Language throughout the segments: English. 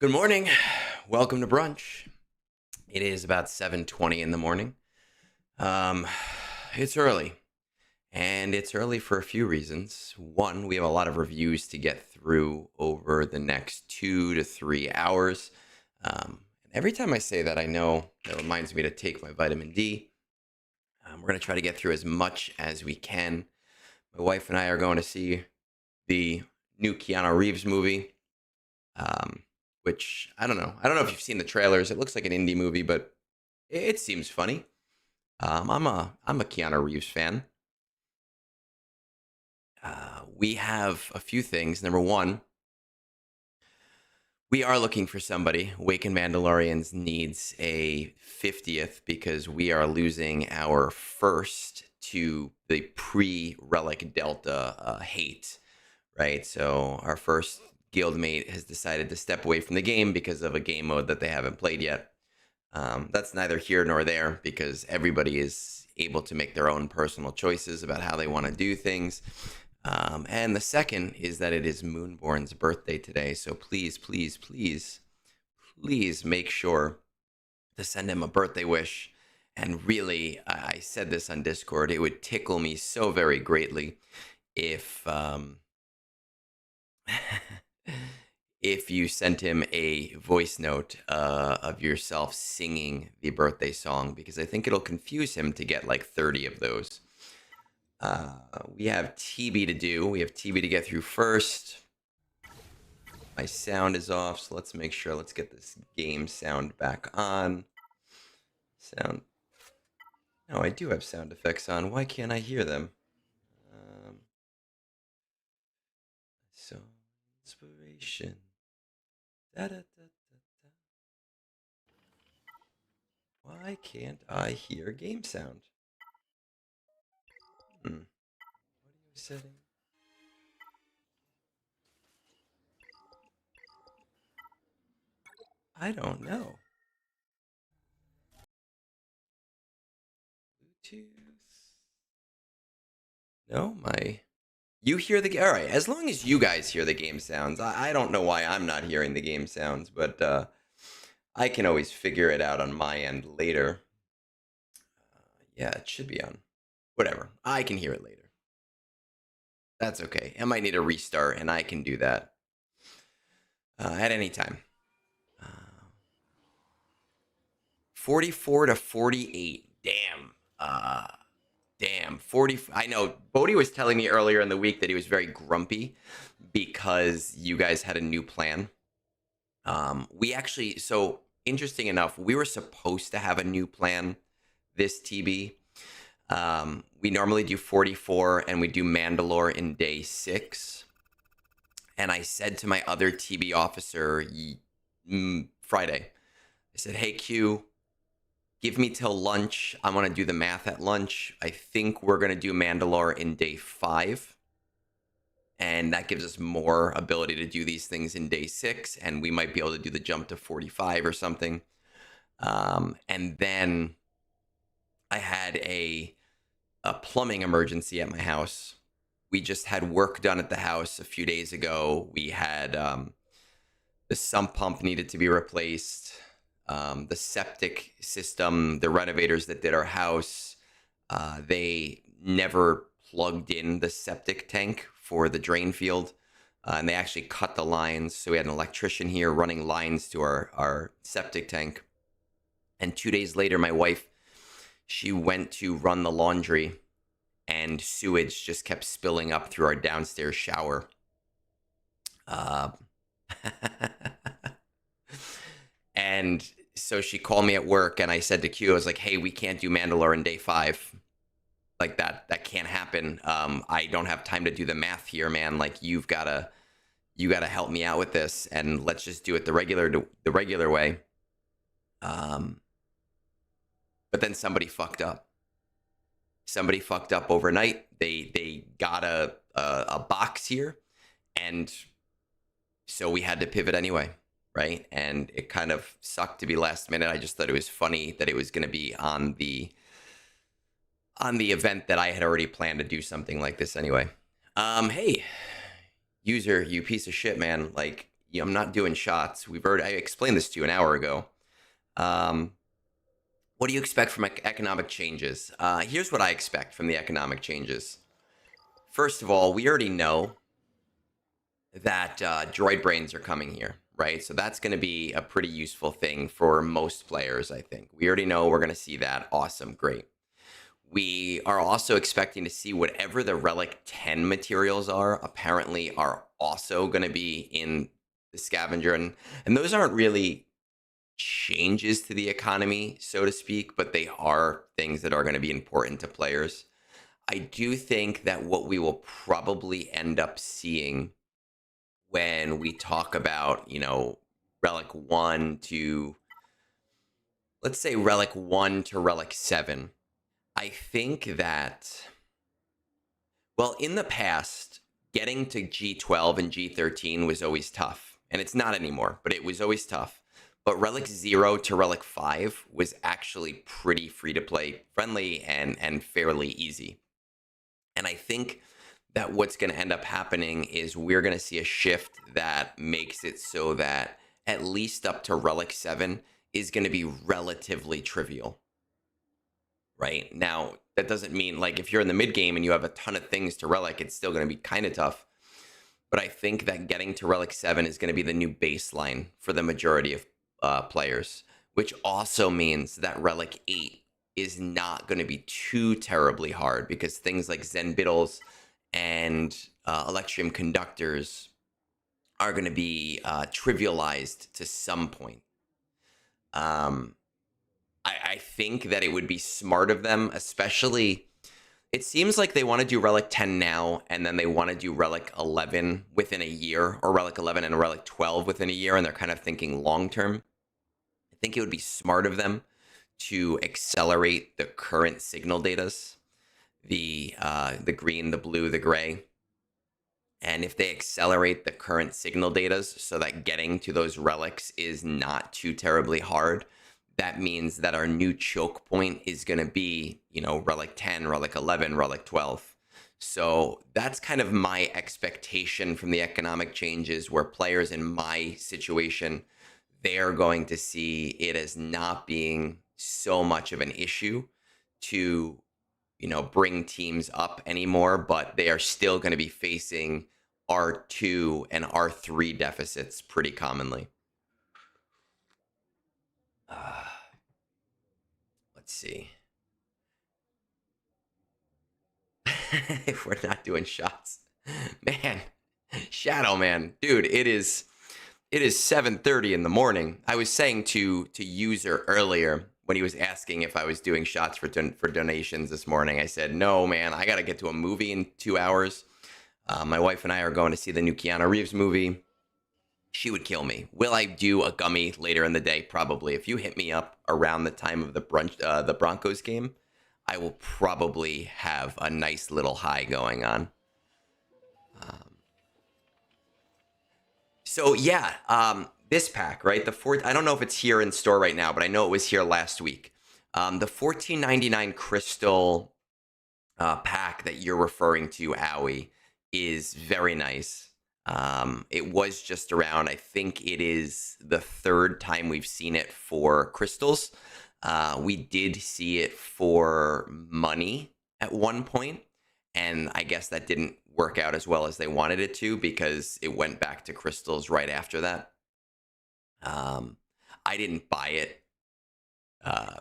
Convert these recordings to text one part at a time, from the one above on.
Good morning. Welcome to brunch. It is about 7:20 in the morning. Um, it's early, and it's early for a few reasons. One, we have a lot of reviews to get through over the next 2 to 3 hours. And every time I say that, I know that reminds me to take my vitamin D. We're going to try to get through as much as we can. My wife and I are going to see the new Keanu Reeves movie. Which I don't know. I don't know if you've seen the trailers. It looks like an indie movie, but it seems funny. I'm a Keanu Reeves fan. We have a few things. Number one, we are looking for somebody. Waken Mandalorians needs a 50th because we are losing our first to the pre-Relic Delta hate, right? So our first guildmate has decided to step away from the game because of a game mode that they haven't played yet. That's neither here nor there because everybody is able to make their own personal choices about how they want to do things. And the second is that it is Moonborn's birthday today. So please, please, please, please make sure to send him a birthday wish. And really, I said this on Discord, it would tickle me so very greatly if if you sent him a voice note of yourself singing the birthday song, because I think it'll confuse him to get like 30 of those. We have TB to do. We have TB to get through first. My sound is off, so let's make sure. Let's get this game sound back on. Sound. No, I do have sound effects on. Why can't I hear them? So, inspiration. Da, da, da, da, da. Why can't I hear game sound? Audio setting. I don't know. Bluetooth. No, you hear the all right. As long as you guys hear the game sounds, I don't know why I'm not hearing the game sounds, but I can always figure it out on my end later. Yeah, it should be on. Whatever. I can hear it later. That's okay. I might need a restart, and I can do that at any time. 44 to 48. Damn. Damn. 40. I know. Bodhi was telling me earlier in the week that he was very grumpy because you guys had a new plan. We actually, so interesting enough, we were supposed to have a new plan this TB. We normally do 44 and we do Mandalore in day 6. And I said to my other TB officer Friday, I said, hey, Q, give me till lunch. I'm going to do the math at lunch. I think we're going to do Mandalore in day 5. And that gives us more ability to do these things in day 6. And we might be able to do the jump to 45 or something. And then I had a plumbing emergency at my house. We just had work done at the house a few days ago. We had the sump pump needed to be replaced. The septic system, the renovators that did our house, they never plugged in the septic tank for the drain field. And they actually cut the lines. So we had an electrician here running lines to our septic tank. And 2 days later, my wife, she went to run the laundry. and sewage just kept spilling up through our downstairs shower. Uh, and so she called me at work, and I said to Q, I was like, "Hey, we can't do Mandalore in day 5. Like that can't happen. I don't have time to do the math here, man. Like you gotta help me out with this, and let's just do it the regular way." Um, but then somebody fucked up. Somebody fucked up overnight. They got a box here, and so we had to pivot anyway, right? And it kind of sucked to be last minute. I just thought it was funny that it was going to be on the event that I had already planned to do something like this anyway. Hey, user, you piece of shit, man. Like, I'm not doing shots. I explained this to you an hour ago. What do you expect from economic changes? Here's what I expect from the economic changes. First of all, we already know that droid brains are coming here, right? So that's going to be a pretty useful thing for most players, I think. We already know we're going to see that. Awesome, great. We are also expecting to see whatever the Relic 10 materials are, apparently are also going to be in the scavenger. And those aren't really changes to the economy, so to speak, but they are things that are going to be important to players. I do think that what we will probably end up seeing when we talk about, Relic 1 to, let's say, Relic 1 to Relic 7, I think that, well, in the past, getting to G12 and G13 was always tough. And it's not anymore, but it was always tough. But Relic 0 to Relic 5 was actually pretty free-to-play friendly and fairly easy. And I think that what's going to end up happening is we're going to see a shift that makes it so that at least up to Relic 7 is going to be relatively trivial. Right? Now, that doesn't mean, like, if you're in the mid-game and you have a ton of things to Relic, it's still going to be kind of tough. But I think that getting to Relic 7 is going to be the new baseline for the majority of players, which also means that Relic 8 is not going to be too terribly hard because things like Zen Biddles and Electrium Conductors are going to be trivialized to some point. I think that it would be smart of them, especially, it seems like they want to do Relic 10 now, and then they want to do Relic 11 within a year, or Relic 11 and Relic 12 within a year, and they're kind of thinking long term. I think it would be smart of them to accelerate the current signal datas, the green, the blue, the gray. And if they accelerate the current signal datas so that getting to those relics is not too terribly hard, that means that our new choke point is going to be, Relic 10, Relic 11, Relic 12. So that's kind of my expectation from the economic changes, where players in my situation, they're going to see it as not being so much of an issue to, bring teams up anymore, but they are still going to be facing R2 and R3 deficits pretty commonly. Let's see. If we're not doing shots, man, Shadow Man, dude, it is 7:30 in the morning. I was saying to user earlier when he was asking if I was doing shots for donations this morning, I said, no, man, I got to get to a movie in 2 hours. My wife and I are going to see the new Keanu Reeves movie. She would kill me. Will I do a gummy later in the day? Probably. If you hit me up around the time of the Broncos game, I will probably have a nice little high going on. So yeah, this pack, right? I don't know if it's here in store right now, but I know it was here last week. The $14.99 crystal pack that you're referring to, Owie, is very nice. It was just around, I think it is the third time we've seen it for crystals. We did see it for money at one point, and I guess that didn't work out as well as they wanted it to because it went back to crystals right after that. I didn't buy it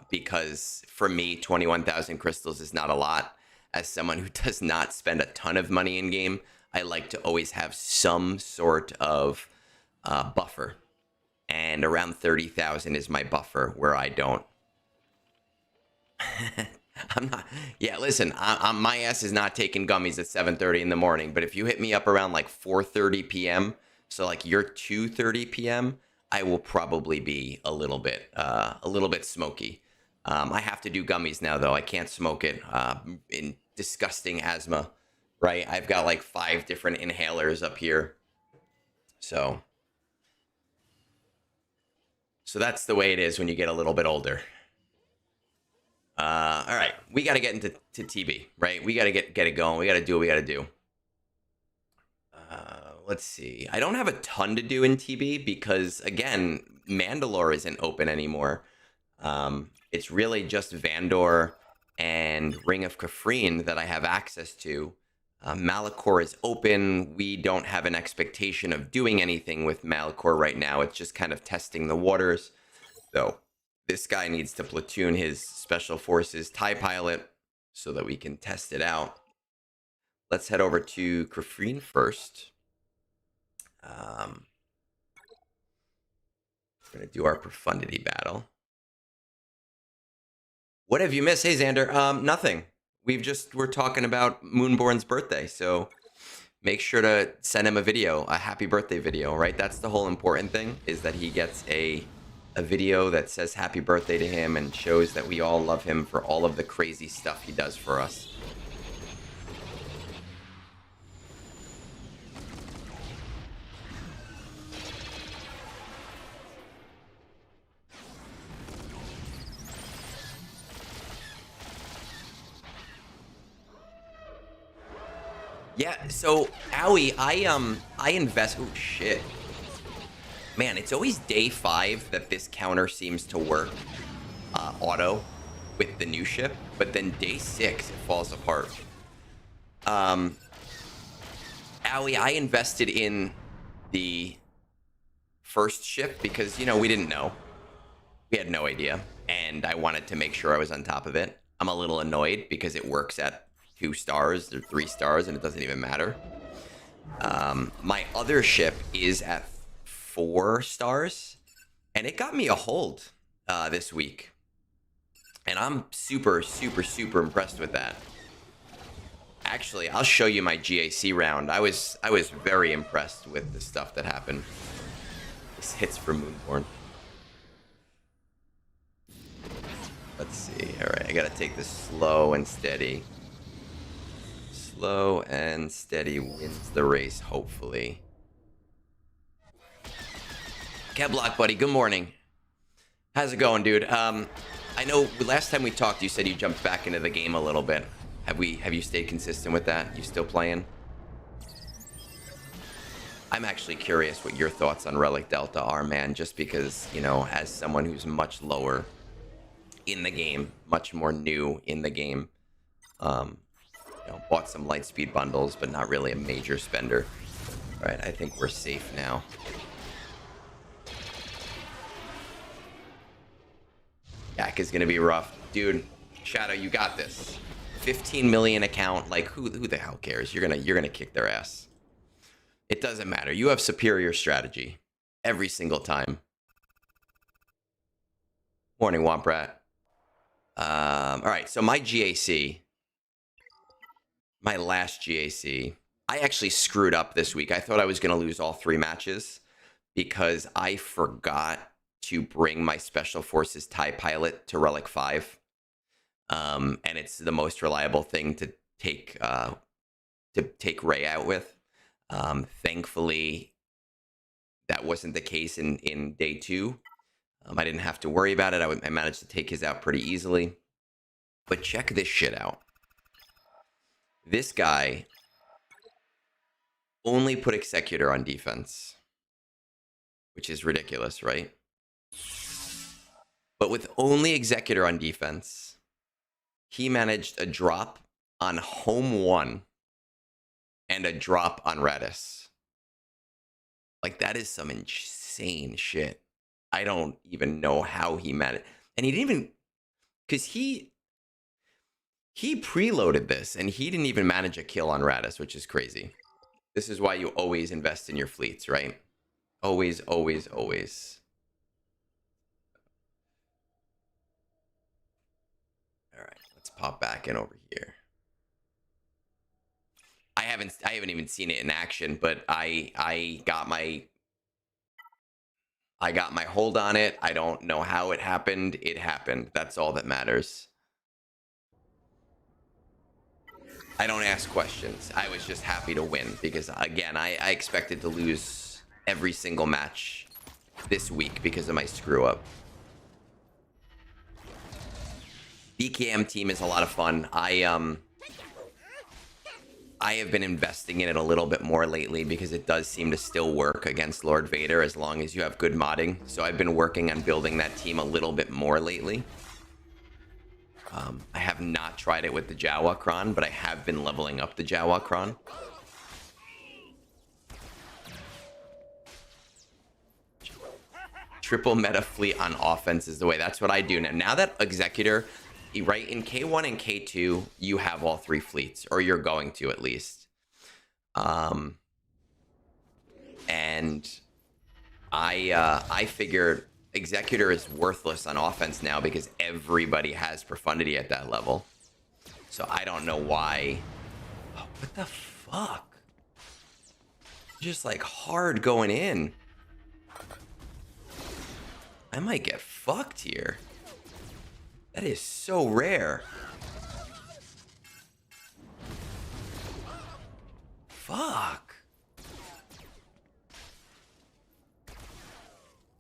because for me, 21,000 crystals is not a lot. as someone who does not spend a ton of money in game, I like to always have some sort of buffer. And around 30,000 is my buffer where I don't. I'm not. Yeah, listen, my ass is not taking gummies at 7:30 in the morning. But if you hit me up around like 4:30 p.m., so like you're 2:30 p.m., I will probably be a little bit smoky. I have to do gummies now though. I can't smoke it. In disgusting asthma, right? I've got like 5 different inhalers up here, so that's the way it is when you get a little bit older. All right, we got to get into TB, right? We got to get it going. We got to do what we got to do. Let's see. I don't have a ton to do in TB because, again, Mandalore isn't open anymore. It's really just Vandor and Ring of Kafrene that I have access to. Malachor is open. We don't have an expectation of doing anything with Malachor right now. It's just kind of testing the waters. So this guy needs to platoon his Special Forces TIE pilot so that we can test it out. Let's head over to Kafrene first. We're going to do our Profundity battle. What have you missed? Hey, Xander. Nothing. We're talking about Moonborn's birthday, so make sure to send him a video, a happy birthday video, right? That's the whole important thing, is that he gets a video that says happy birthday to him and shows that we all love him for all of the crazy stuff he does for us. Yeah, so Owie, I invest. Oh shit, man! It's always day 5 that this counter seems to work auto with the new ship, but then day 6 it falls apart. Owie, I invested in the first ship because, you know, we didn't know, we had no idea, and I wanted to make sure I was on top of it. I'm a little annoyed because it works at 2 stars or 3 stars, and it doesn't even matter. My other ship is at 4 stars, and it got me a hold this week, and I'm super impressed with that. Actually, I'll show you my GAC round. I was very impressed with the stuff that happened. This hits for Moonborn. Let's see. All right, I gotta take this slow and steady. Slow and steady wins the race, hopefully. Keblock, buddy, good morning. How's it going, dude? I know last time we talked, you said you jumped back into the game a little bit. Have you stayed consistent with that? You still playing? I'm actually curious what your thoughts on Relic Delta are, man, just because, you know, as someone who's much lower in the game, much more new in the game, you know, bought some Lightspeed bundles, but not really a major spender. All right, I think we're safe now. Yak is gonna be rough, dude. Shadow, you got this. 15 million account, like who the hell cares? You're gonna kick their ass. It doesn't matter. You have superior strategy every single time. Morning, Womp Rat. All right, so my GAC. My last GAC, I actually screwed up this week. I thought I was going to lose all 3 matches because I forgot to bring my Special Forces TIE pilot to Relic 5. And it's the most reliable thing to take Rey out with. Thankfully, that wasn't the case in day 2. I didn't have to worry about it. I managed to take his out pretty easily. But check this shit out. This guy only put Executor on defense, which is ridiculous, right? But with only Executor on defense, he managed a drop on Home 1 and a drop on Radis. Like, that is some insane shit. I don't even know how he managed. And he didn't even... Because he He preloaded this, and he didn't even manage a kill on Radis, which is crazy. This is why you always invest in your fleets, right? Always, always, always. All right, let's pop back in over here. I haven't even seen it in action, but I got my hold on it. I don't know how it happened. It happened. That's all that matters. I don't ask questions. I was just happy to win because, again, I expected to lose every single match this week because of my screw up. BKM team is a lot of fun. I have been investing in it a little bit more lately because it does seem to still work against Lord Vader as long as you have good modding. So I've been working on building that team a little bit more lately. I have not tried it with the Jawa Kron, but I have been leveling up the Jawa Kron. Triple meta fleet on offense is the way. That's what I do now. Now that Executor, right, in K1 and K2, you have all three fleets, or you're going to at least. And I figured Executor is worthless on offense now because everybody has Profundity at that level. So I don't know why. Oh, what the fuck? Just like hard going in. I might get fucked here. That is so rare. Fuck.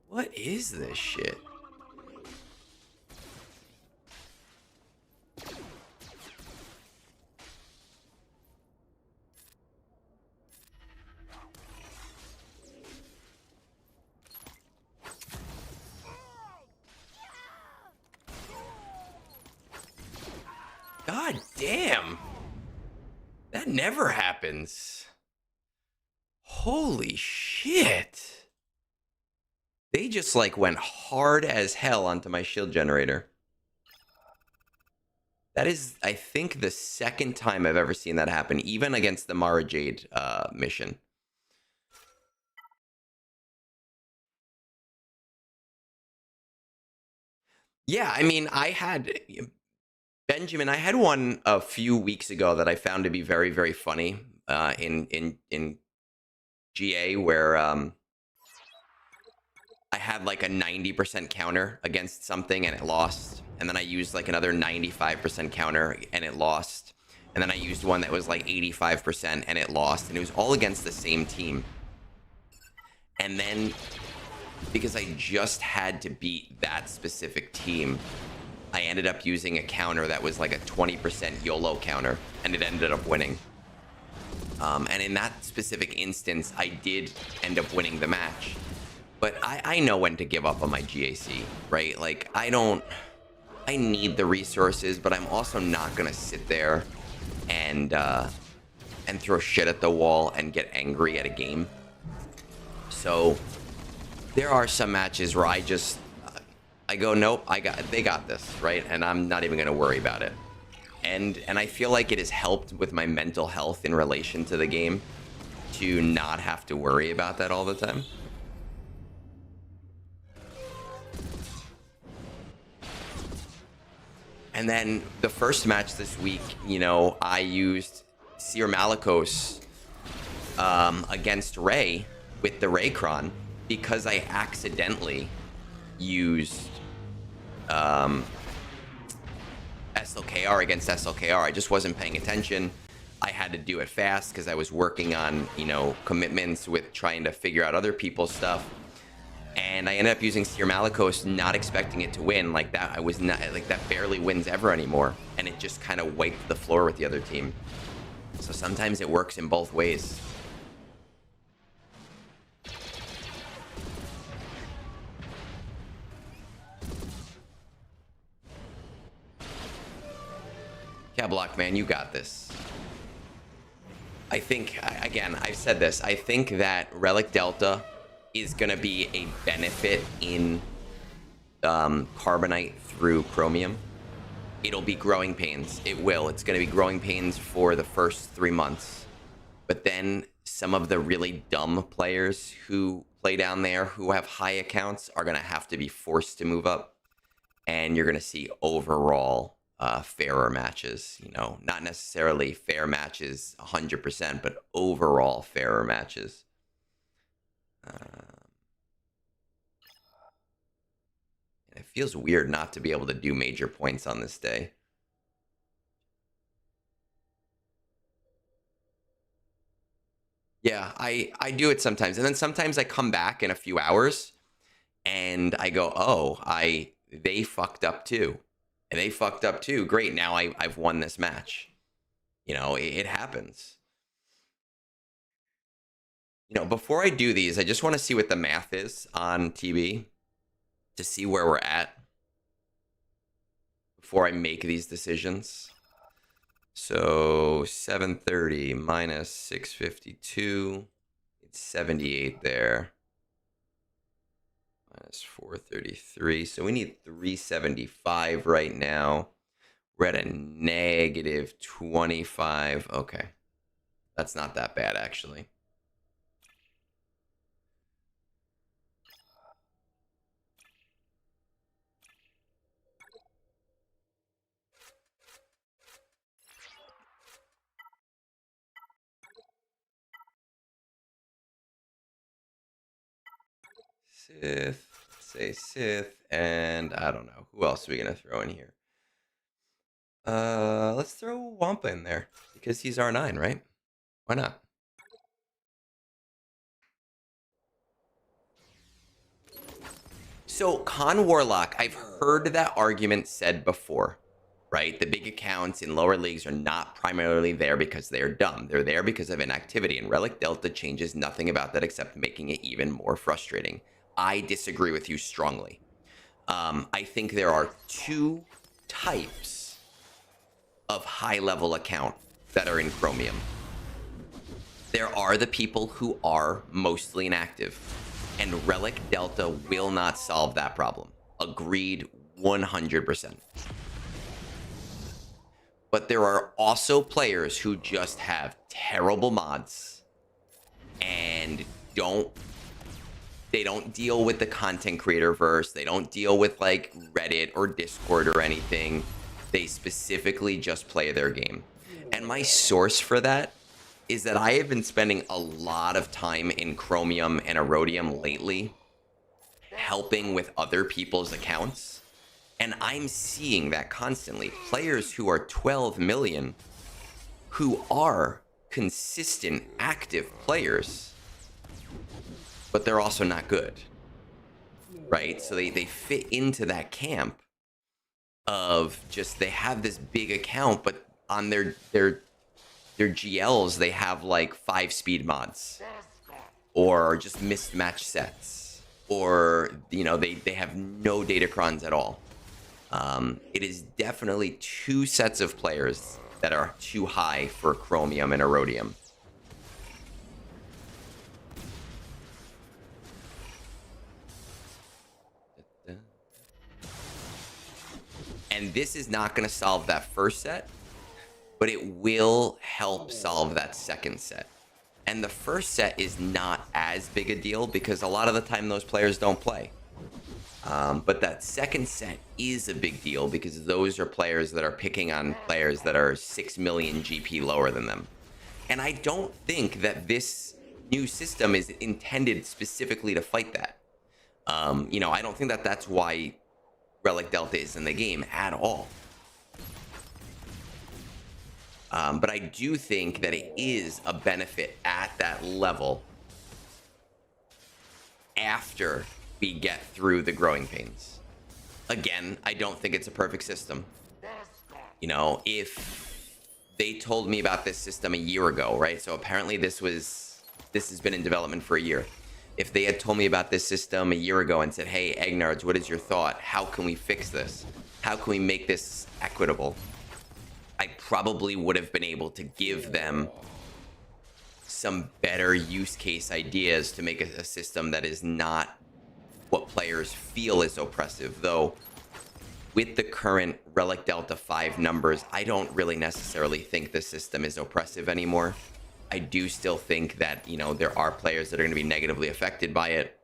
What is this shit? God damn. That never happens. Holy shit. They just like went hard as hell onto my shield generator. That is, I think, the second time I've ever seen that happen, even against the Mara Jade mission. Yeah, I mean, I had... Benjamin, I had one a few weeks ago that I found to be very, very funny in GA, where I had like a 90% counter against something and it lost. And then I used like another 95% counter and it lost. And then I used one that was like 85% and it lost. And it was all against the same team. And then, because I just had to beat that specific team, I ended up using a counter that was like a 20% YOLO counter, and it ended up winning. And in that specific instance, I did end up winning the match. But I know when to give up on my GAC, right? Like, I need the resources, but I'm also not going to sit there and throw shit at the wall and get angry at a game. So there are some matches where I go, nope, they got this, right? And I'm not even going to worry about it. And I feel like it has helped with my mental health in relation to the game to not have to worry about that all the time. And then the first match this week, you know, I used Seer Malicos against Ray with the Raycron because I accidentally used SLKR against SLKR. I just wasn't paying attention. I had to do it fast because I was working on, you know, commitments with trying to figure out other people's stuff. And I ended up using Seer Malicos, not expecting it to win. Like that, I was not like that barely wins ever anymore. And it just kind of wiped the floor with the other team. So sometimes it works in both ways. Cablock, man, you got this. I think, again, I've said this. I think that Relic Delta is going to be a benefit in Carbonite through Chromium. It'll be growing pains. It will. It's going to be growing pains for the first 3 months. But then some of the really dumb players who play down there who have high accounts are going to have to be forced to move up. And you're going to see overall fairer matches. You know, not necessarily fair matches 100%, but overall fairer matches. It feels weird not to be able to do major points on this day. Yeah, I do it sometimes. And then sometimes I come back in a few hours and I go, oh, they fucked up too. And they fucked up too. Great, now I've won this match. You know, it happens. You know, before I do these, I just want to see what the math is on TB to see where we're at before I make these decisions. So 730 minus 652, it's 78 there. Minus 433. So we need 375 right now. We're at a negative 25. Okay. That's not that bad, actually. Sith, say Sith, and I don't know. Who else are we going to throw in here? Let's throw Wampa in there because he's R9, right? Why not? So Khan Warlock, I've heard that argument said before, right? The big accounts in lower leagues are not primarily there because they're dumb. They're there because of inactivity, and Relic Delta changes nothing about that except making it even more frustrating. I disagree with you strongly. I think there are two types of high-level account that are in Chromium. There are the people who are mostly inactive, and Relic Delta will not solve that problem. Agreed 100%. But there are also players who just have terrible mods and they don't deal with the content creator verse. They don't deal with like Reddit or Discord or anything. They specifically just play their game. And my source for that is that I have been spending a lot of time in Chromium and Erodium lately, helping with other people's accounts. And I'm seeing that constantly. Players who are 12 million, who are consistent, active players, but they're also not good, right? So they fit into that camp of just, they have this big account, but on their GLs, they have like 5 speed mods or just mismatched sets, or, you know, they have no datacrons at all. It is definitely two sets of players that are too high for Chromium and Erodium. And this is not going to solve that first set, but it will help solve that second set. And the first set is not as big a deal because a lot of the time those players don't play. But that second set is a big deal because those are players that are picking on players that are 6 million GP lower than them. And I don't think that this new system is intended specifically to fight that. You know, I don't think that that's why Relic Delta is in the game at all. But I do think that it is a benefit at that level after we get through the growing pains. Again, I don't think it's a perfect system. You know, if they told me about this system a year ago, right? So apparently this has been in development for a year. If they had told me about this system a year ago and said, hey, Egnards, what is your thought? How can we fix this? How can we make this equitable? I probably would have been able to give them some better use case ideas to make a system that is not what players feel is oppressive. Though, with the current Relic Delta 5 numbers, I don't really necessarily think the system is oppressive anymore. I do still think that, you know, there are players that are going to be negatively affected by it.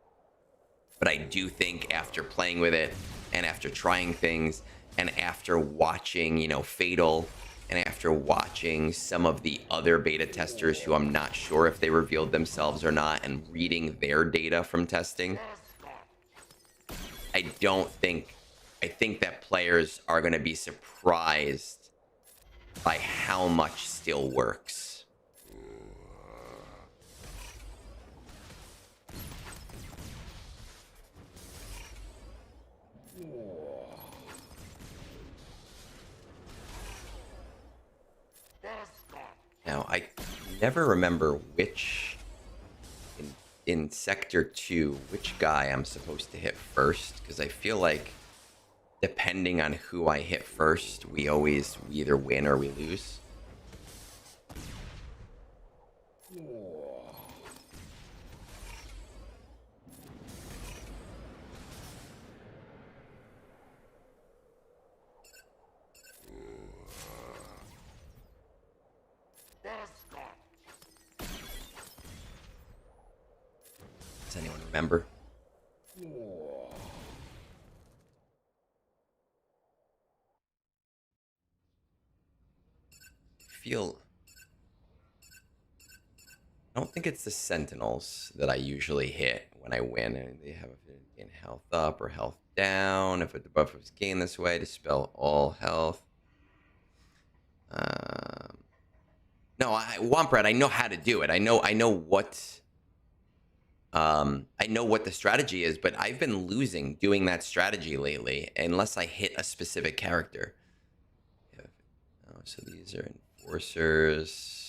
But I do think after playing with it and after trying things and after watching, you know, Fatal and after watching some of the other beta testers who I'm not sure if they revealed themselves or not and reading their data from testing, I think that players are going to be surprised by how much still works. Now, I never remember which, in Sector 2, which guy I'm supposed to hit first, because I feel like depending on who I hit first, we either win or we lose. Does anyone remember? I don't think it's the Sentinels that I usually hit when I win. They have gain health up or health down. If the buff was gained this way, dispel all health. No, Womprad, I know how to do it. I know what the strategy is, but I've been losing doing that strategy lately unless I hit a specific character. Oh, so these are enforcers.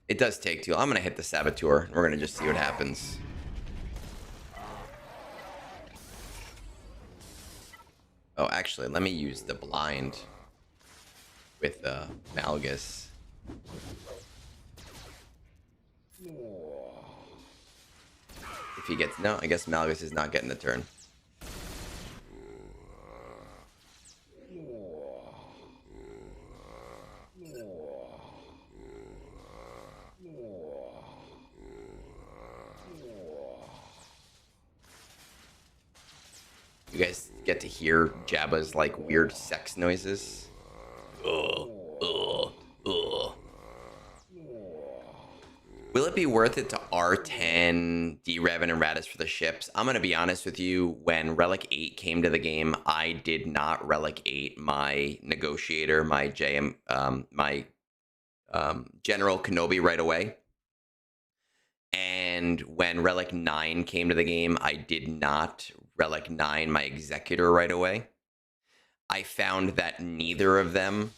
It does take two. I'm going to hit the Saboteur. We're going to just see what happens. Oh, actually, let me use the blind with Malgus. If he gets... No, I guess Malgus is not getting the turn. You guys get to hear Jabba's, like, weird sex noises? Ugh. Will it be worth it to R10, D-Rev, and Erratus for the ships? I'm going to be honest with you. When Relic 8 came to the game, I did not Relic 8 my Negotiator, my General Kenobi right away. And when Relic 9 came to the game, I did not Relic 9 my Executor right away. I found that neither of them,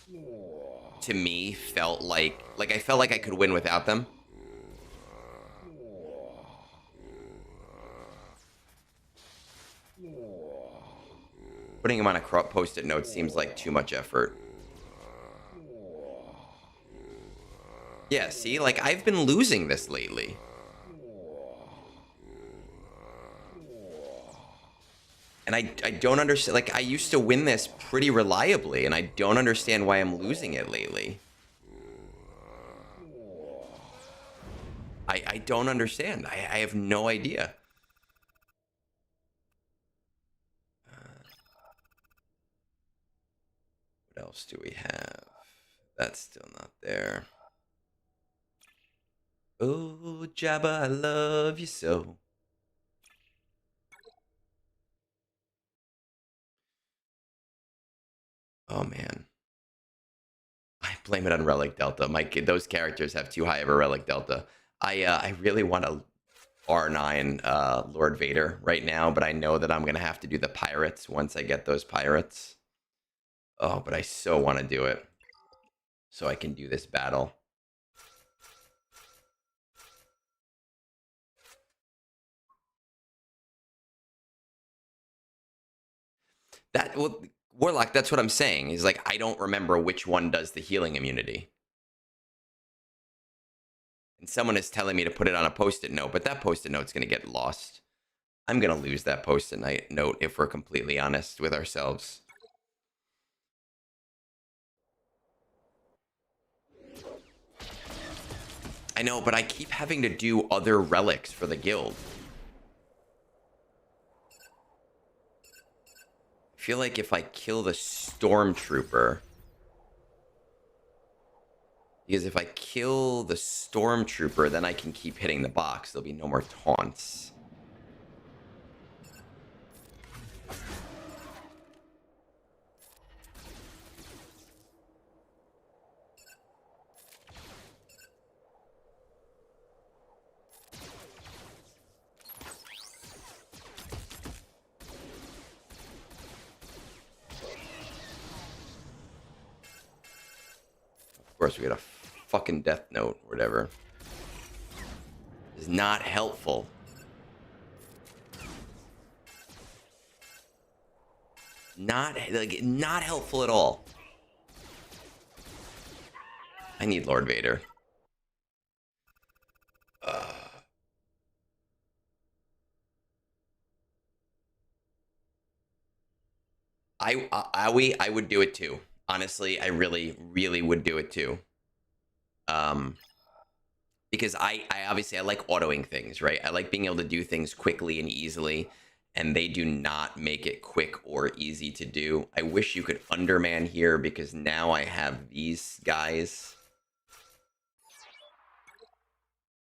to me, felt like I felt like I could win without them. Putting him on a post-it note seems like too much effort. Yeah, see? Like, I've been losing this lately. And I don't understand. Like, I used to win this pretty reliably, and I don't understand why I'm losing it lately. I don't understand. I have no idea. What else do we have? That's still not there. Oh, Jabba, I love you so. Oh, man. I blame it on Relic Delta. Those characters have too high of a Relic Delta. I really want to R9 Lord Vader right now, but I know that I'm going to have to do the pirates once I get those pirates. Oh, but I so want to do it so I can do this battle. Well, Warlock, that's what I'm saying. Is like, I don't remember which one does the healing immunity. And someone is telling me to put it on a post-it note, but that post-it note's going to get lost. I'm going to lose that post-it note if we're completely honest with ourselves. I know, but I keep having to do other relics for the guild. I feel like if I kill the stormtrooper... Because if I kill the stormtrooper, then I can keep hitting the box. There'll be no more taunts. Of course, we got a fucking death note or whatever. Is not helpful. Not helpful at all. I need Lord Vader. I would do it too. Honestly, I really, really would do it too. Because I obviously I like autoing things, right? I like being able to do things quickly and easily, and they do not make it quick or easy to do. I wish you could underman here because now I have these guys.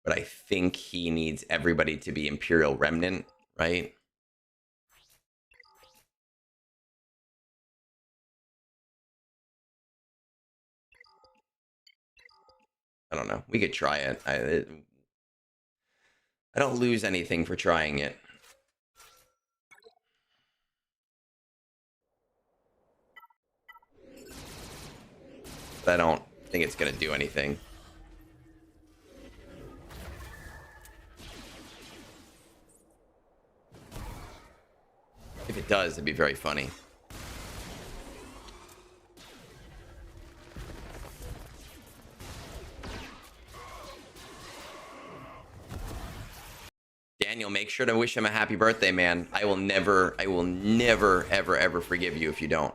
But I think he needs everybody to be Imperial Remnant, right? I don't know. We could try it. I don't lose anything for trying it. But I don't think it's going to do anything. If it does, it'd be very funny. Daniel, make sure to wish him a happy birthday, man. I will never, ever, ever forgive you if you don't.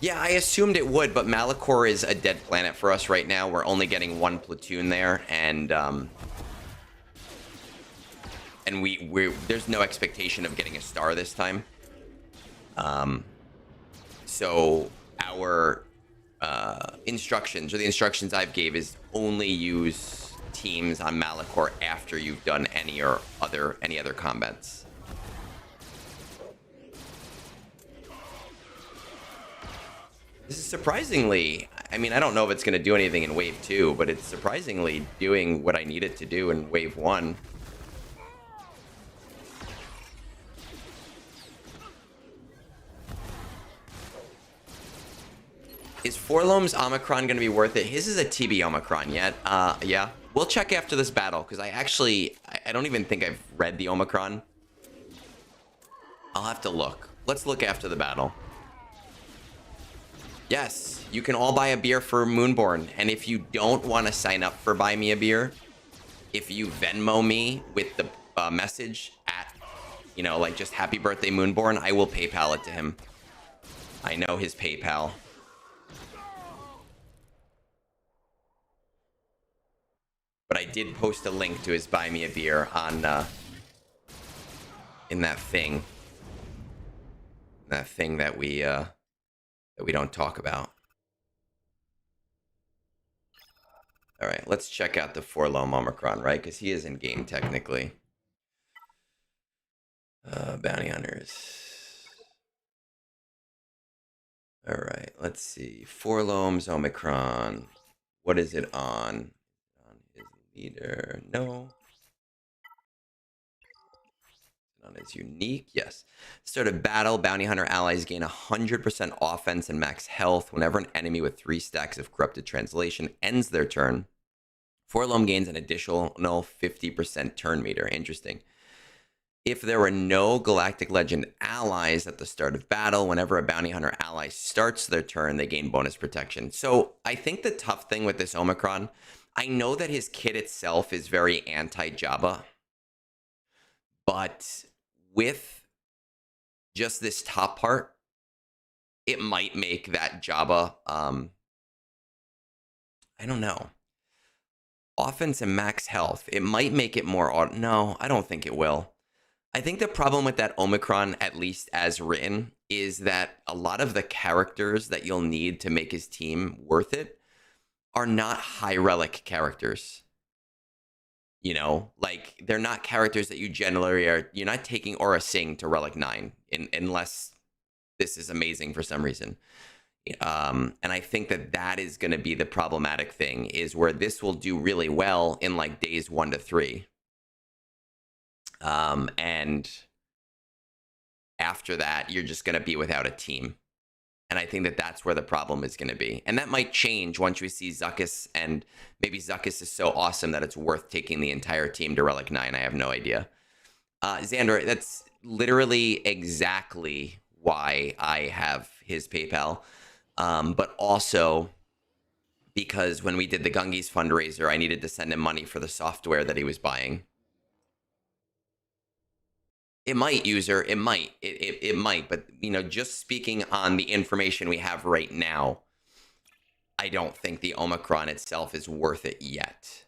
Yeah, I assumed it would, but Malachor is a dead planet for us right now. We're only getting one platoon there, and we there's no expectation of getting a star this time. So our instructions, or the instructions I've gave, is only use teams on Malachor after you've done any other combats. This is surprisingly, I mean, I don't know if it's going to do anything in Wave 2, but it's surprisingly doing what I need it to do in Wave 1. Is Forlom's Omicron going to be worth it? His is a TB Omicron yet. Yeah. We'll check after this battle, because I don't even think I've read the Omicron. I'll have to look. Let's look after the battle. Yes, you can all buy a beer for Moonborn. And if you don't want to sign up for Buy Me a Beer, if you Venmo me with the message at, like just Happy Birthday Moonborn, I will PayPal it to him. I know his PayPal. But I did post a link to his Buy Me a Beer on, in that thing. That thing that we don't talk about. All right, let's check out the Forlom Omicron, right? Because he is in game technically. Bounty hunters. All right, let's see. Forlom's Omicron. What is it on? On his leader? No. On his unique, yes. Start a battle. Bounty hunter allies gain 100% offense and max health whenever an enemy with 3 stacks of corrupted translation ends their turn. Forlom gains an additional 50% turn meter. Interesting. if there were no Galactic Legend allies at the start of battle, whenever a bounty hunter ally starts their turn, they gain bonus protection. So I think the tough thing with this Omicron, I know that his kit itself is very anti-Jabba, but with just this top part, it might make that Jabba, I don't know, offense and max health. It might make it more, no, I don't think it will. I think the problem with that Omicron, at least as written, is that a lot of the characters that you'll need to make his team worth it are not high relic characters. You know, like they're not characters that you generally are. You're not taking Aura Singh to relic 9 unless this is amazing for some reason. And I think that that is going to be the problematic thing, is where this will do really well in like days 1 to 3. And after that, you're just going to be without a team. And I think that that's where the problem is going to be. And that might change once we see Zuckuss, and maybe Zuckuss is so awesome that it's worth taking the entire team to Relic 9. I have no idea. Xander, that's literally exactly why I have his PayPal. But also because when we did the Gungies fundraiser, I needed to send him money for the software that he was buying. It might, user. It might. It might. But, you know, just speaking on the information we have right now, I don't think the Omicron itself is worth it yet.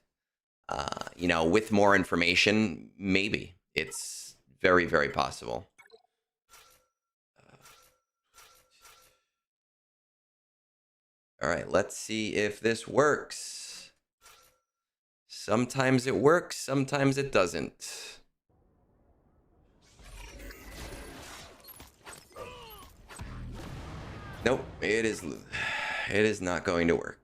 You know, with more information, maybe. It's very, very possible. All right, let's see if this works. Sometimes it works, sometimes it doesn't. Nope, it is not going to work.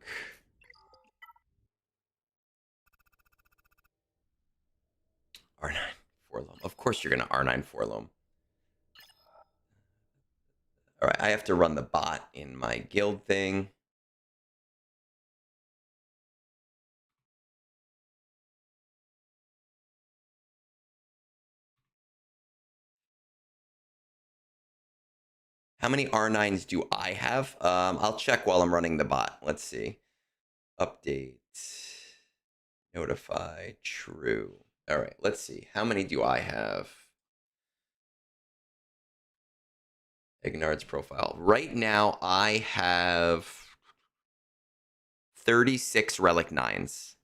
R9 Forlom. Of course you're going to R9 Forlom. All right, I have to run the bot in my guild thing. How many R9s do I have? I'll check while I'm running the bot. Let's see. Update. Notify. True. All right, let's see. How many do I have? Egnards profile. Right now, I have 36 Relic 9s.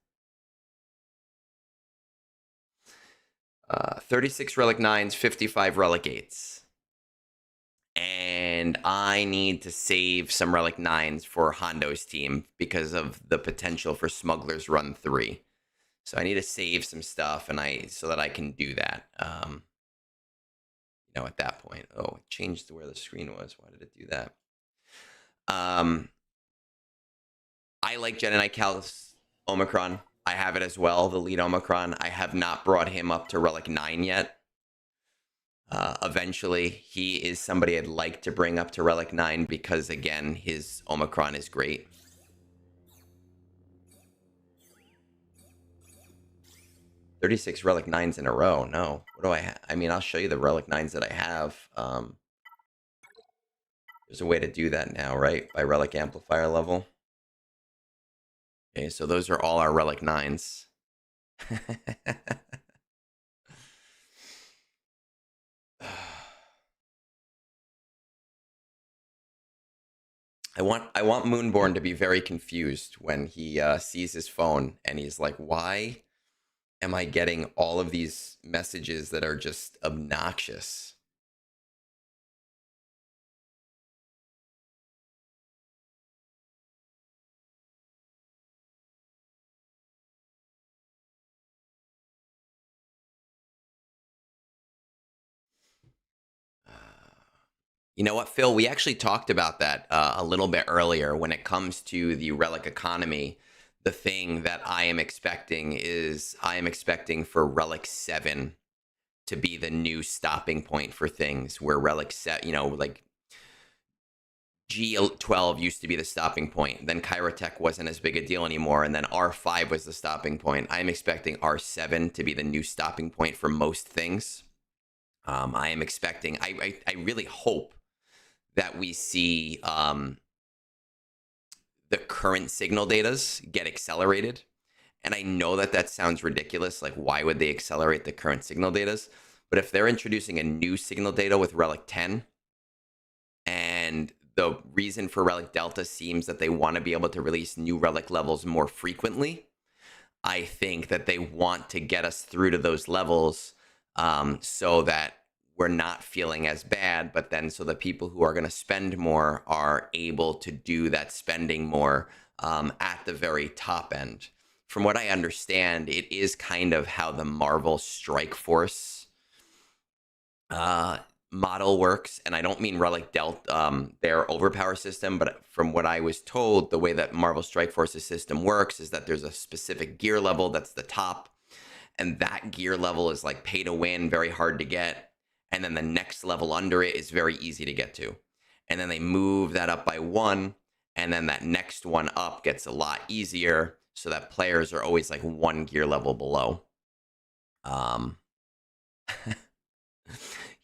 36 Relic 9s, 55 Relic 8s. And I need to save some Relic 9s for Hondo's team because of the potential for Smuggler's Run 3. So I need to save some stuff so that I can do that. You know, at that point. Oh, it changed to where the screen was. Why did it do that? I like Jedi Knight Cal's Omicron. I have it as well, the lead Omicron. I have not brought him up to Relic 9 yet. Eventually, he is somebody I'd like to bring up to Relic 9 because, again, his Omicron is great. "36 Relic 9s in a row. No. What do I have? I mean, I'll show you the Relic 9s that I have. There's a way to do that now, right? By Relic Amplifier level. Okay, so those are all our Relic 9s. I want Moonborn to be very confused when he sees his phone and he's like, why am I getting all of these messages that are just obnoxious? You know what, Phil? We actually talked about that a little bit earlier. When it comes to the relic economy, the thing that I am expecting for Relic 7 to be the new stopping point for things, where Relic set, you know, like G12 used to be the stopping point. Then Kyrotech wasn't as big a deal anymore. And then R5 was the stopping point. I'm expecting R7 to be the new stopping point for most things. I am expecting. I really hope that we see the current signal datas get accelerated. And I know that that sounds ridiculous. Like, why would they accelerate the current signal datas? But if they're introducing a new signal data with Relic 10, and the reason for Relic Delta seems that they want to be able to release new Relic levels more frequently, I think that they want to get us through to those levels, so that we're not feeling as bad, but then so the people who are going to spend more are able to do that spending more at the very top end. From what I understand, it is kind of how the Marvel Strike Force uh, model works. And I don't mean Relic Delta, their overpower system, but from what I was told, the way that Marvel Strike Force's system works is that there's a specific gear level that's the top, and that gear level is like pay to win, very hard to get. And then the next level under it is very easy to get to. And then they move that up by one, and then that next one up gets a lot easier, so that players are always like one gear level below. Um,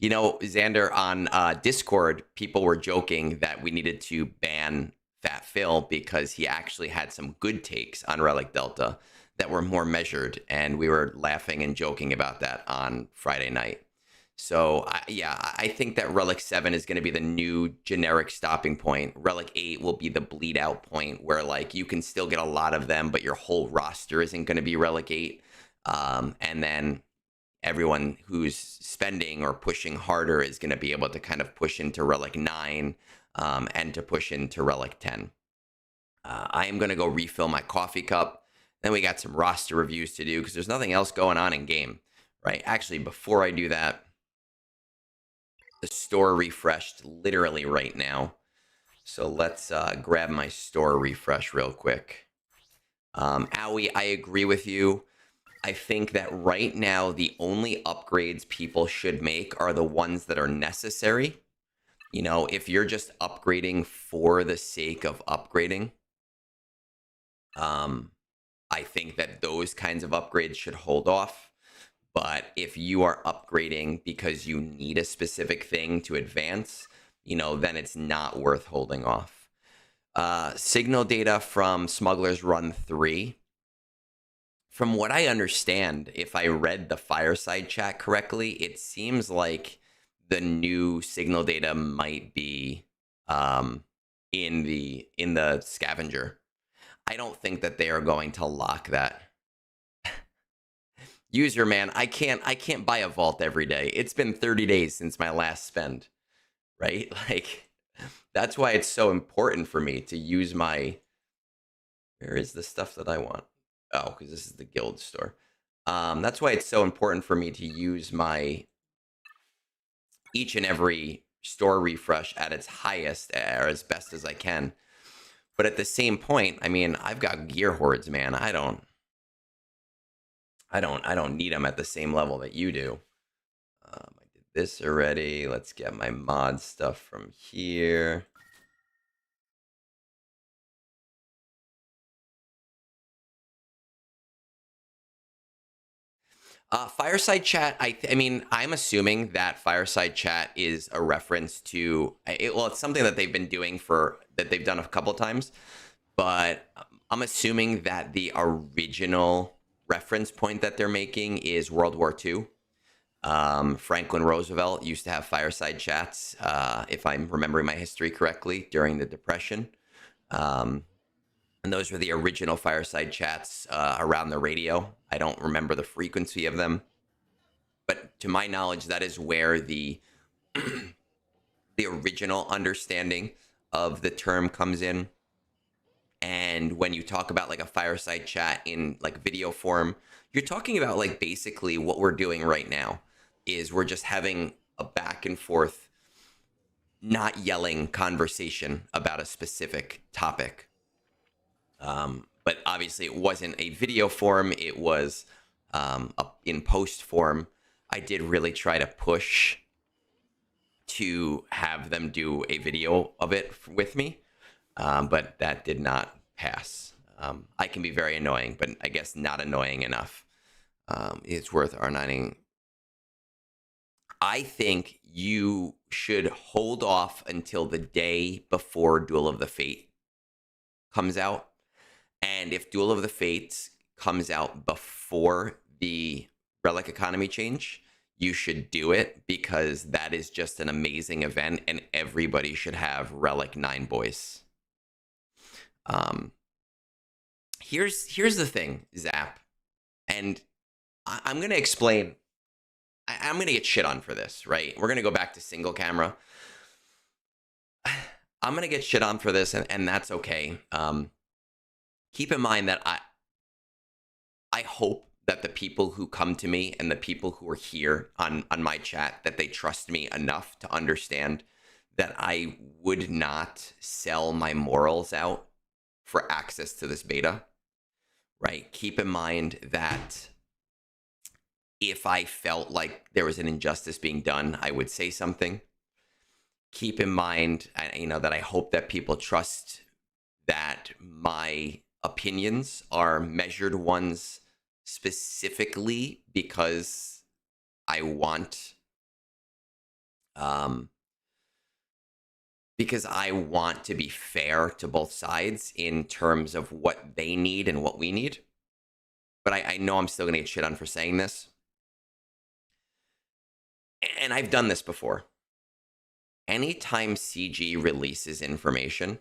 Xander, on Discord, people were joking that we needed to ban Fat Phil because he actually had some good takes on Relic Delta that were more measured, and we were laughing and joking about that on Friday night. So, I think that Relic 7 is going to be the new generic stopping point. Relic 8 will be the bleed out point where, like, you can still get a lot of them, but your whole roster isn't going to be Relic 8. And then everyone who's spending or pushing harder is going to be able to kind of push into Relic 9, and to push into Relic 10. I am going to go refill my coffee cup. Then we got some roster reviews to do because there's nothing else going on in game, right? Actually, before I do that, the store refreshed literally right now. So let's grab my store refresh real quick. Owie, I agree with you. I think that right now the only upgrades people should make are the ones that are necessary. If you're just upgrading for the sake of upgrading, I think that those kinds of upgrades should hold off. But if you are upgrading because you need a specific thing to advance, then it's not worth holding off. Signal data from Smuggler's Run 3. From what I understand, if I read the fireside chat correctly, it seems like the new signal data might be in the scavenger. I don't think that they are going to lock that. User man, I can't buy a vault every day. It's been 30 days since my last spend, right? Like, that's why it's so important for me to use my. Where is the stuff that I want? Oh, because this is the guild store. That's why it's so important for me to use my each and every store refresh at its highest or as best as I can. But at the same point, I mean, I've got gear hordes, man. I don't need them at the same level that you do. I did this already. Let's get my mod stuff from here. Fireside chat. I mean, I'm assuming that fireside chat is a reference to it's something that they've been doing that they've done a couple of times, but I'm assuming that the original reference point that they're making is World War II. Franklin Roosevelt used to have fireside chats, if I'm remembering my history correctly, during the Depression. And those were the original fireside chats around the radio. I don't remember the frequency of them, but to my knowledge, that is where the the original understanding of the term comes in. And when you talk about like a fireside chat in like video form, you're talking about like basically what we're doing right now is we're just having a back and forth, not yelling conversation about a specific topic. But obviously, it wasn't a video form. It was in post form. I did really try to push to have them do a video of it with me, but that did not pass. I can be very annoying, but I guess not annoying enough. It's worth R9ing. I think you should hold off until the day before Duel of the Fate comes out. And if Duel of the Fates comes out before the Relic economy change, you should do it because that is just an amazing event and everybody should have Relic 9 boys. Here's the thing, Zap, and I'm going to explain. I'm going to get shit on for this, right? We're going to go back to single camera. I'm going to get shit on for this, and that's okay. Keep in mind that I hope that the people who come to me and the people who are here on my chat, that they trust me enough to understand that I would not sell my morals out for access to this beta, right? Keep in mind that if I felt like there was an injustice being done, I would say something. Keep in mind, that I hope that people trust that my opinions are measured ones specifically because I want to be fair to both sides in terms of what they need and what we need. But I know I'm still going to get shit on for saying this. And I've done this before. Anytime CG releases information,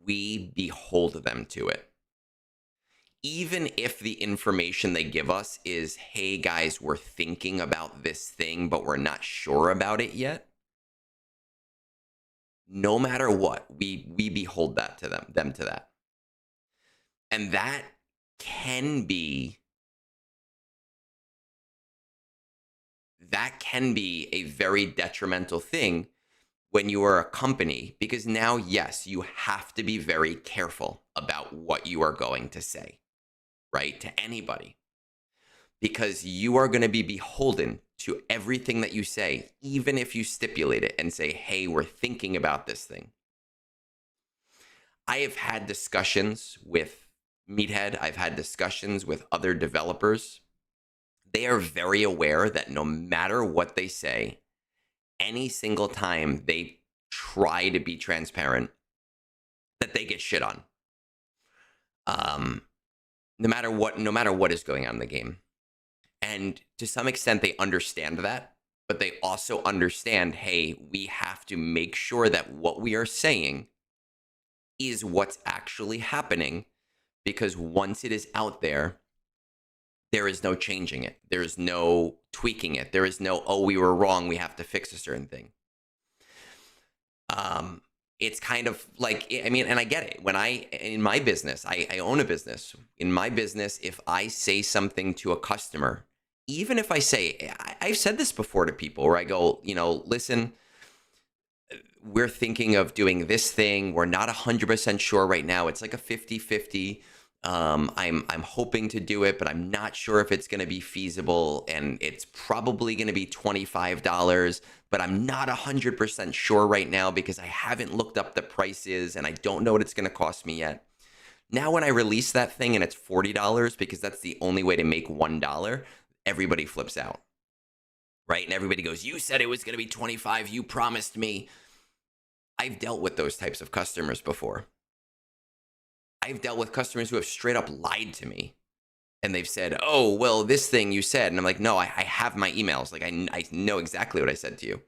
we behold them to it. Even if the information they give us is, hey guys, we're thinking about this thing, but we're not sure about it yet. No matter what, we behold that to them to that. And that can be a very detrimental thing when you are a company, because now, yes, you have to be very careful about what you are going to say, right? To anybody, because you are going to be beholden to everything that you say, even if you stipulate it and say, hey, we're thinking about this thing. I have had discussions with Meathead. I've had discussions with other developers. They are very aware that no matter what they say, any single time they try to be transparent, that they get shit on. No matter what is going on in the game. And to some extent, they understand that, but they also understand, hey, we have to make sure that what we are saying is what's actually happening, because once it is out there, there is no changing it. There is no tweaking it. There is no, oh, we were wrong, we have to fix a certain thing. It's kind of like, I mean, and I get it. In my business, I own a business. In my business, if I say something to a customer, even if I say, I've said this before to people where I go, listen, we're thinking of doing this thing. We're not 100% sure right now. It's like a 50-50. I'm hoping to do it, but I'm not sure if it's going to be feasible, and it's probably going to be $25, but I'm not 100% sure right now because I haven't looked up the prices and I don't know what it's going to cost me yet. Now, when I release that thing and it's $40 because that's the only way to make $1, everybody flips out, right? And everybody goes, you said it was going to be 25. You promised me. I've dealt with those types of customers before. I've dealt with customers who have straight up lied to me, and they've said, oh, well, this thing you said. And I'm like, no, I have my emails. Like, I know exactly what I said to you.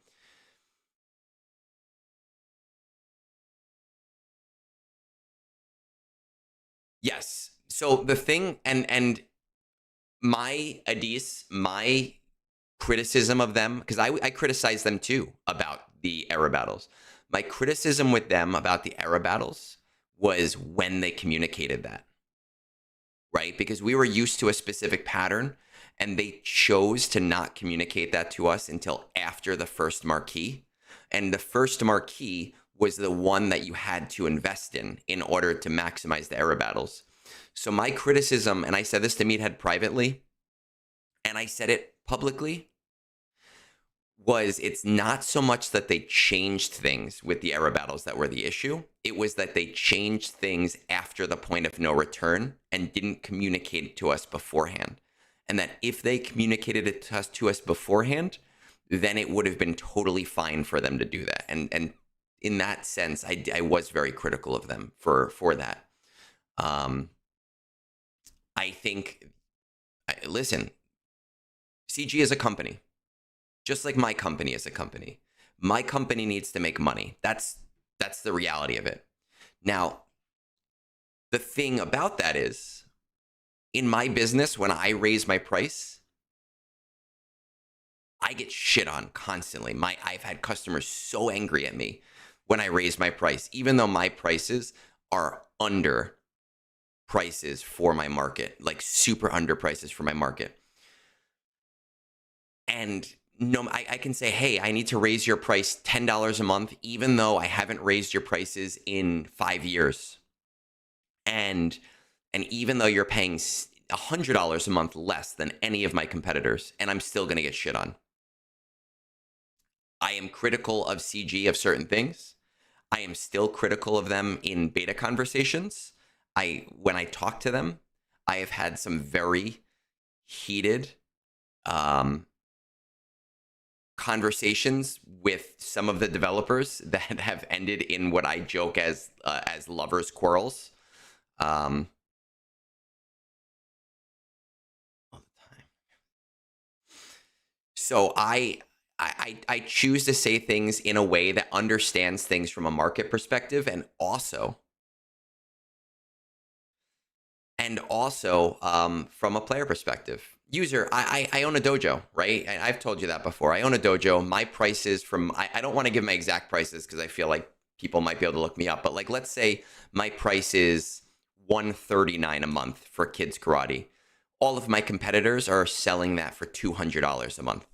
Yes. So the thing, and my criticism of them, because I criticize them too about the era battles. My criticism with them about the era battles was when they communicated that, right? Because we were used to a specific pattern, and they chose to not communicate that to us until after the first marquee. And the first marquee was the one that you had to invest in order to maximize the era battles. So my criticism, and I said this to Meathead privately, and I said it publicly, was it's not so much that they changed things with the era battles that were the issue. It was that they changed things after the point of no return and didn't communicate it to us beforehand. and that if they communicated it to us beforehand, then it would have been totally fine for them to do that. And in that sense, I was very critical of them for that. I think, listen, CG is a company, just like my company is a company. My company needs to make money. That's the reality of it. Now, the thing about that is, in my business, when I raise my price, I get shit on constantly. I've had customers so angry at me when I raise my price, even though my prices are under prices for my market, like super under prices for my market. And no, I can say, hey, I need to raise your price $10 a month, even though I haven't raised your prices in 5 years. And even though you're paying $100 a month less than any of my competitors, and I'm still going to get shit on. I am critical of CG of certain things. I am still critical of them in beta conversations. When I talk to them, I have had some very heated conversations with some of the developers that have ended in what I joke as lovers' quarrels. All the time. So I choose to say things in a way that understands things from a market perspective, and also from a player perspective. User, I own a dojo, right? I've told you that before. I own a dojo. My prices I don't want to give my exact prices because I feel like people might be able to look me up. But like, let's say my price is $139 a month for kids karate. All of my competitors are selling that for $200 a month,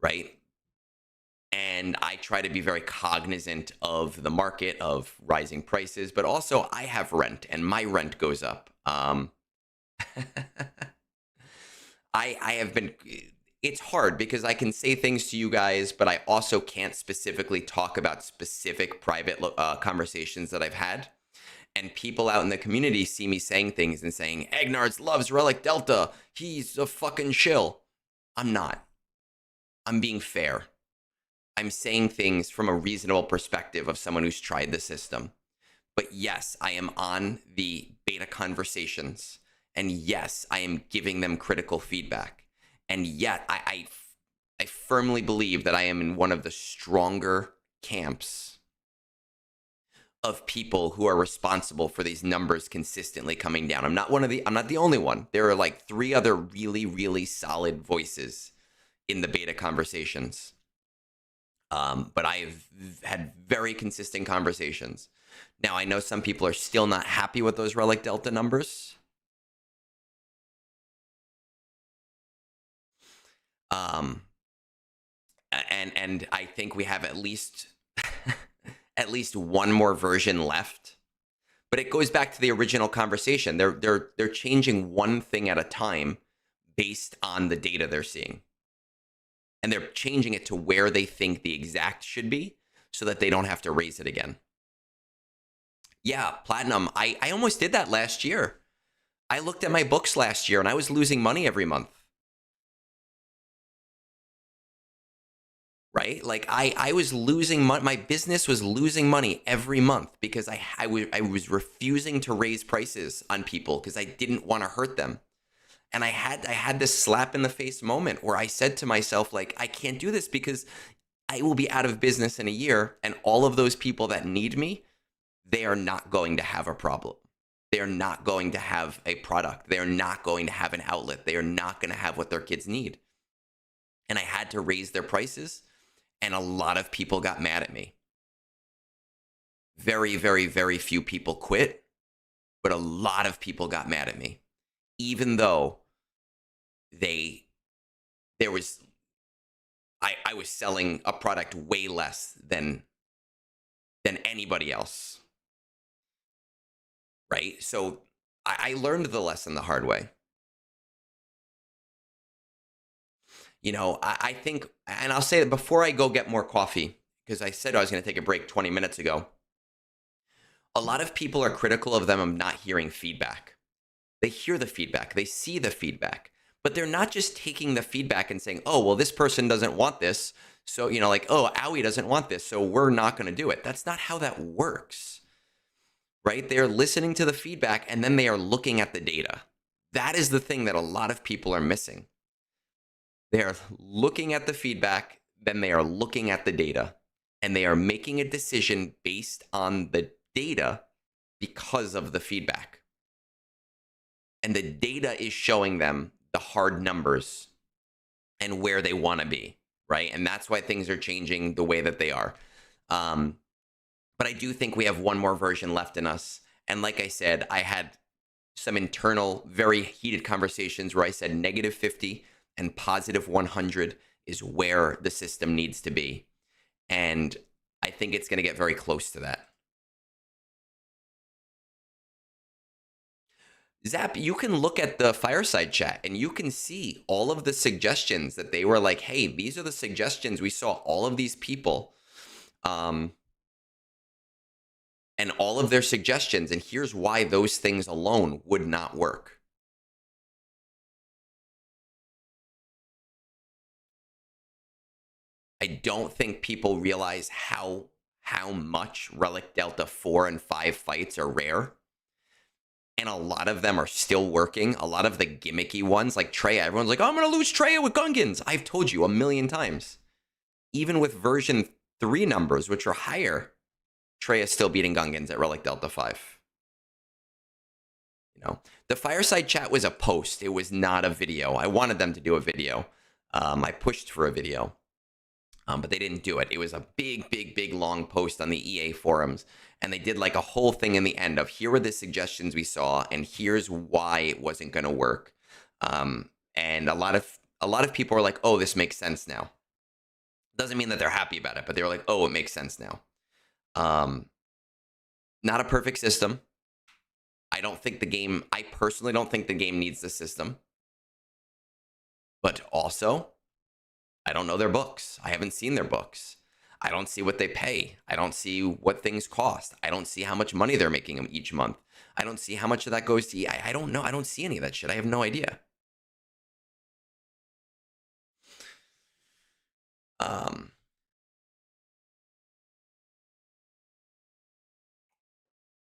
right? And I try to be very cognizant of the market, of rising prices, but also I have rent and my rent goes up. I have been, it's hard because I can say things to you guys, but I also can't specifically talk about specific private conversations that I've had. And people out in the community see me saying things and saying, Egnards loves Relic Delta. He's a fucking shill. I'm not. I'm being fair. I'm saying things from a reasonable perspective of someone who's tried the system. But yes, I am on the beta conversations. And yes, I am giving them critical feedback. And yet, I firmly believe that I am in one of the stronger camps of people who are responsible for these numbers consistently coming down. I'm not the only one. There are like 3 other really, really solid voices in the beta conversations. But I've had very consistent conversations. Now, I know some people are still not happy with those Relic Delta numbers. And I think we have at least at least one more version left. But it goes back to the original conversation. They're changing one thing at a time based on the data they're seeing. And they're changing it to where they think the exact should be so that they don't have to raise it again. Yeah, Platinum. I almost did that last year. I looked at my books last year and I was losing money every month. Right? Like I was losing money. My business was losing money every month because I was refusing to raise prices on people because I didn't want to hurt them. And I had this slap in the face moment where I said to myself, like, I can't do this because I will be out of business in a year. And all of those people that need me, they are not going to have a problem. They are not going to have a product. They are not going to have an outlet. They are not going to have what their kids need. And I had to raise their prices. And a lot of people got mad at me. Very, very, very few people quit, but a lot of people got mad at me. Even though I was selling a product way less than anybody else. Right? So I learned the lesson the hard way. You know, I think, and I'll say that before I go get more coffee, because I said I was going to take a break 20 minutes ago, a lot of people are critical of them of not hearing feedback. They hear the feedback, they see the feedback, But they're not just taking the feedback and saying, oh, well, this person doesn't want this. So, you know, like, oh, Owie doesn't want this, so we're not going to do it. That's not how that works, right? They're listening to the feedback and then they are looking at the data. That is the thing that a lot of people are missing. They are looking at the feedback, then they are looking at the data, and they are making a decision based on the data because of the feedback. And the data is showing them the hard numbers and where they want to be, right? And that's why things are changing the way that they are. But I do think we have one more version left in us. And like I said, I had some internal, very heated conversations where I said -50 and +100 is where the system needs to be. And I think it's going to get very close to that. Zap, you can look at the fireside chat and you can see all of the suggestions that they were like, hey, these are the suggestions. We saw all of these people and all of their suggestions. And here's why those things alone would not work. I don't think people realize how much Relic Delta 4 and 5 fights are rare. And a lot of them are still working. A lot of the gimmicky ones, like Treya, everyone's like, oh, I'm going to lose Treya with Gungans. I've told you a million times. Even with version 3 numbers, which are higher, Treya's still beating Gungans at Relic Delta 5. You know, the fireside chat was a post. It was not a video. I wanted them to do a video. I pushed for a video. But they didn't do it. It was a big, long post on the EA forums. And they did like a whole thing in the end of here were the suggestions we saw, and here's why it wasn't going to work. And a lot of people are like, oh, this makes sense now. Doesn't mean that they're happy about it, but they were like, oh, it makes sense now. Not a perfect system. I personally don't think the game needs the system. But also, I don't know their books. I haven't seen their books. I don't see what they pay. I don't see what things cost. I don't see how much money they're making each month. I don't see how much of that goes to EA. I don't know. I don't see any of that shit. I have no idea.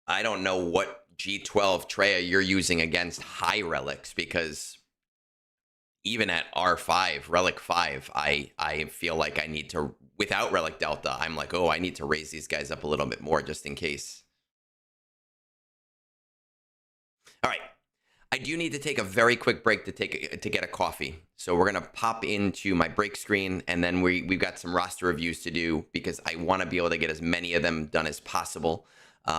I don't know what G12 Treya you're using against high relics, because even at R5, Relic 5, I feel like I need to, without Relic Delta, I'm like, oh, I need to raise these guys up a little bit more just in case. All right. I do need to take a very quick break to get a coffee. So we're going to pop into my break screen, and then we've got some roster reviews to do because I want to be able to get as many of them done as possible.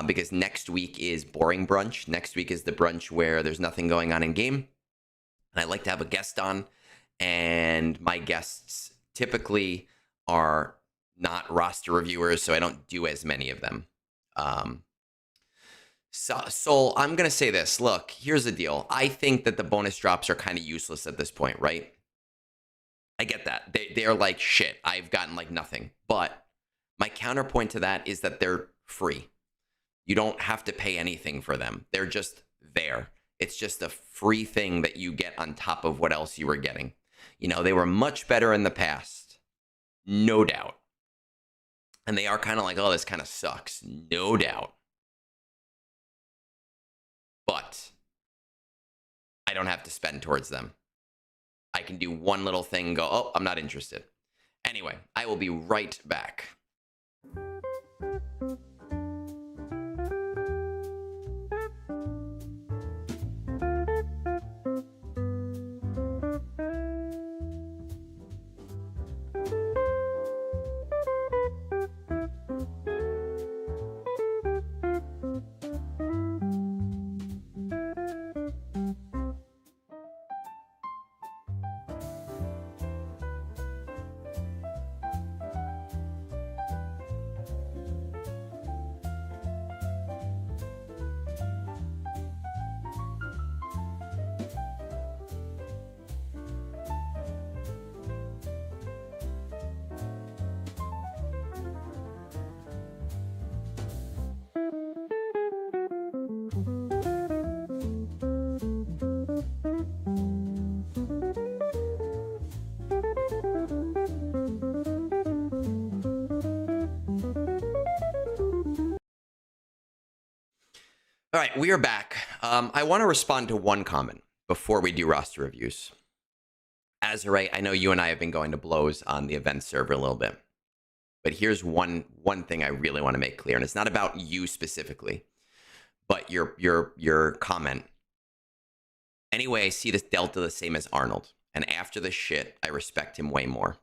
Because next week is boring brunch. Next week is the brunch where there's nothing going on in game. And I like to have a guest on, and my guests typically are not roster reviewers, so I don't do as many of them. So I'm going to say this. Look, here's the deal. I think that the bonus drops are kind of useless at this point, right? I get that. They're like, shit, I've gotten like nothing. But my counterpoint to that is that they're free. You don't have to pay anything for them. They're just there. It's just a free thing that you get on top of what else you were getting. You know, they were much better in the past. No doubt. And they are kind of like, oh, this kind of sucks. No doubt. But I don't have to spend towards them. I can do one little thing and go, oh, I'm not interested. Anyway, I will be right back. All right, we are back. I want to respond to one comment before we do roster reviews. Azure, I know you and I have been going to blows on the event server a little bit, but here's one thing I really want to make clear, and it's not about you specifically, but your comment. Anyway, I see this Delta the same as Arnold, and after this shit, I respect him way more.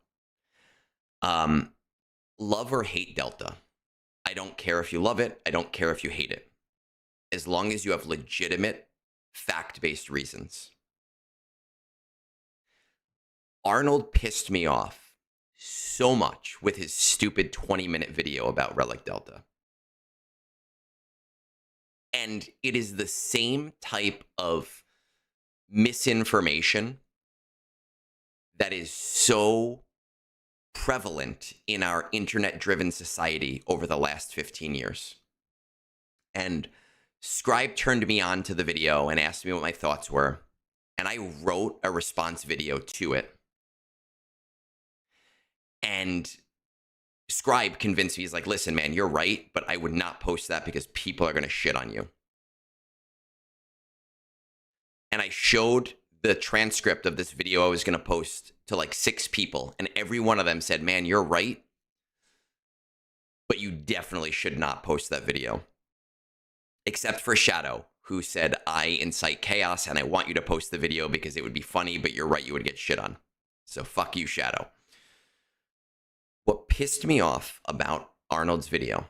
Love or hate Delta. I don't care if you love it. I don't care if you hate it. As long as you have legitimate, fact-based reasons. Arnold pissed me off so much with his stupid 20-minute video about Relic Delta. And it is the same type of misinformation that is so prevalent in our internet-driven society over the last 15 years. And Scribe turned me on to the video and asked me what my thoughts were. And I wrote a response video to it. And Scribe convinced me, he's like, listen, man, you're right, but I would not post that because people are going to shit on you. And I showed the transcript of this video I was going to post to like 6 people. And every one of them said, man, you're right, but you definitely should not post that video. Except for Shadow, who said, I incite chaos and I want you to post the video because it would be funny, but you're right, you would get shit on. So fuck you, Shadow. What pissed me off about Arnold's video,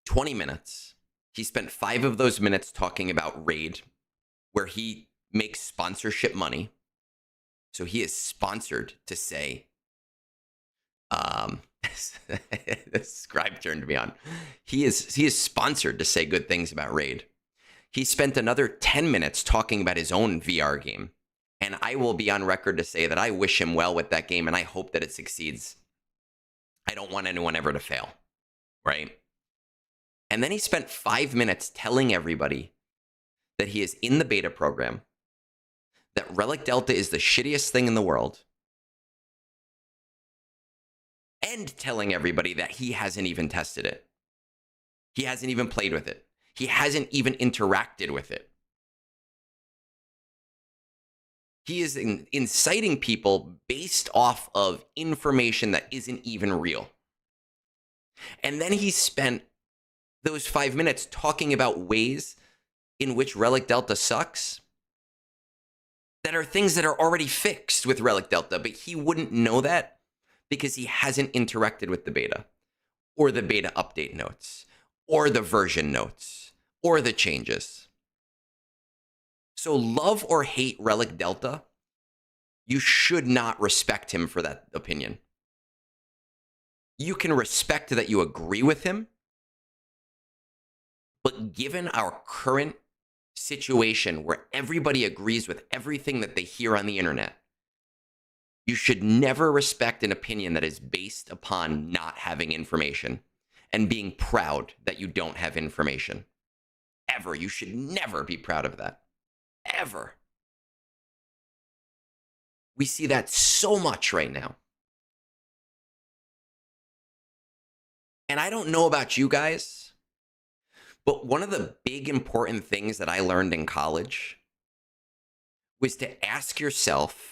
20 minutes. He spent 5 of those minutes talking about Raid, where he makes sponsorship money. So he is sponsored to say, the Scribe turned me on. He is sponsored to say good things about Raid. He spent another 10 minutes talking about his own VR game. And I will be on record to say that I wish him well with that game and I hope that it succeeds. I don't want anyone ever to fail, right? And then he spent 5 minutes telling everybody that he is in the beta program, that Relic Delta is the shittiest thing in the world, and telling everybody that he hasn't even tested it. He hasn't even played with it. He hasn't even interacted with it. He is inciting people based off of information that isn't even real. And then he spent those 5 minutes talking about ways in which Relic Delta sucks that are things that are already fixed with Relic Delta, but he wouldn't know that because he hasn't interacted with the beta or the beta update notes or the version notes or the changes. So love or hate Relic Delta, you should not respect him for that opinion. You can respect that you agree with him, but given our current situation where everybody agrees with everything that they hear on the internet, you should never respect an opinion that is based upon not having information and being proud that you don't have information. Ever. You should never be proud of that. Ever. We see that so much right now. And I don't know about you guys, but one of the big important things that I learned in college was to ask yourself,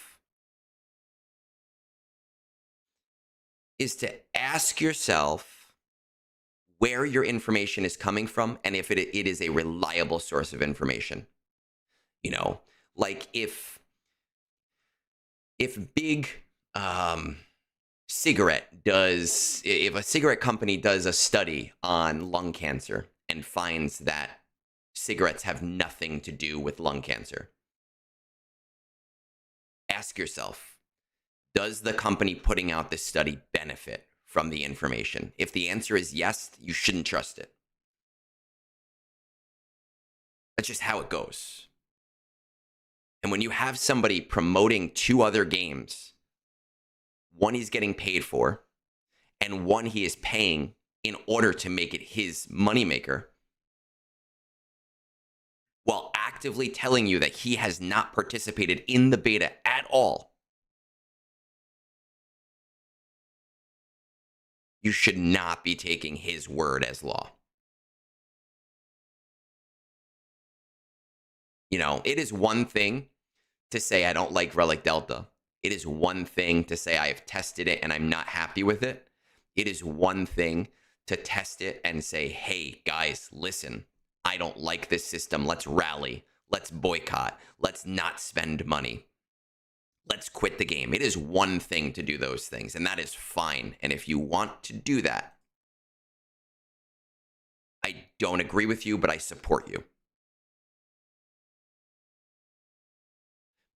where your information is coming from and if it is a reliable source of information. You know, like if big if a cigarette company does a study on lung cancer and finds that cigarettes have nothing to do with lung cancer, ask yourself, does the company putting out this study benefit from the information? If the answer is yes, you shouldn't trust it. That's just how it goes. And when you have somebody promoting 2 other games, one he's getting paid for, and one he is paying in order to make it his moneymaker, while actively telling you that he has not participated in the beta at all, you should not be taking his word as law. You know, it is one thing to say I don't like Relic Delta. It is one thing to say I have tested it and I'm not happy with it. It is one thing to test it and say, hey, guys, listen, I don't like this system. Let's rally. Let's boycott. Let's not spend money. Let's quit the game. It is one thing to do those things, and that is fine. And if you want to do that, I don't agree with you, but I support you.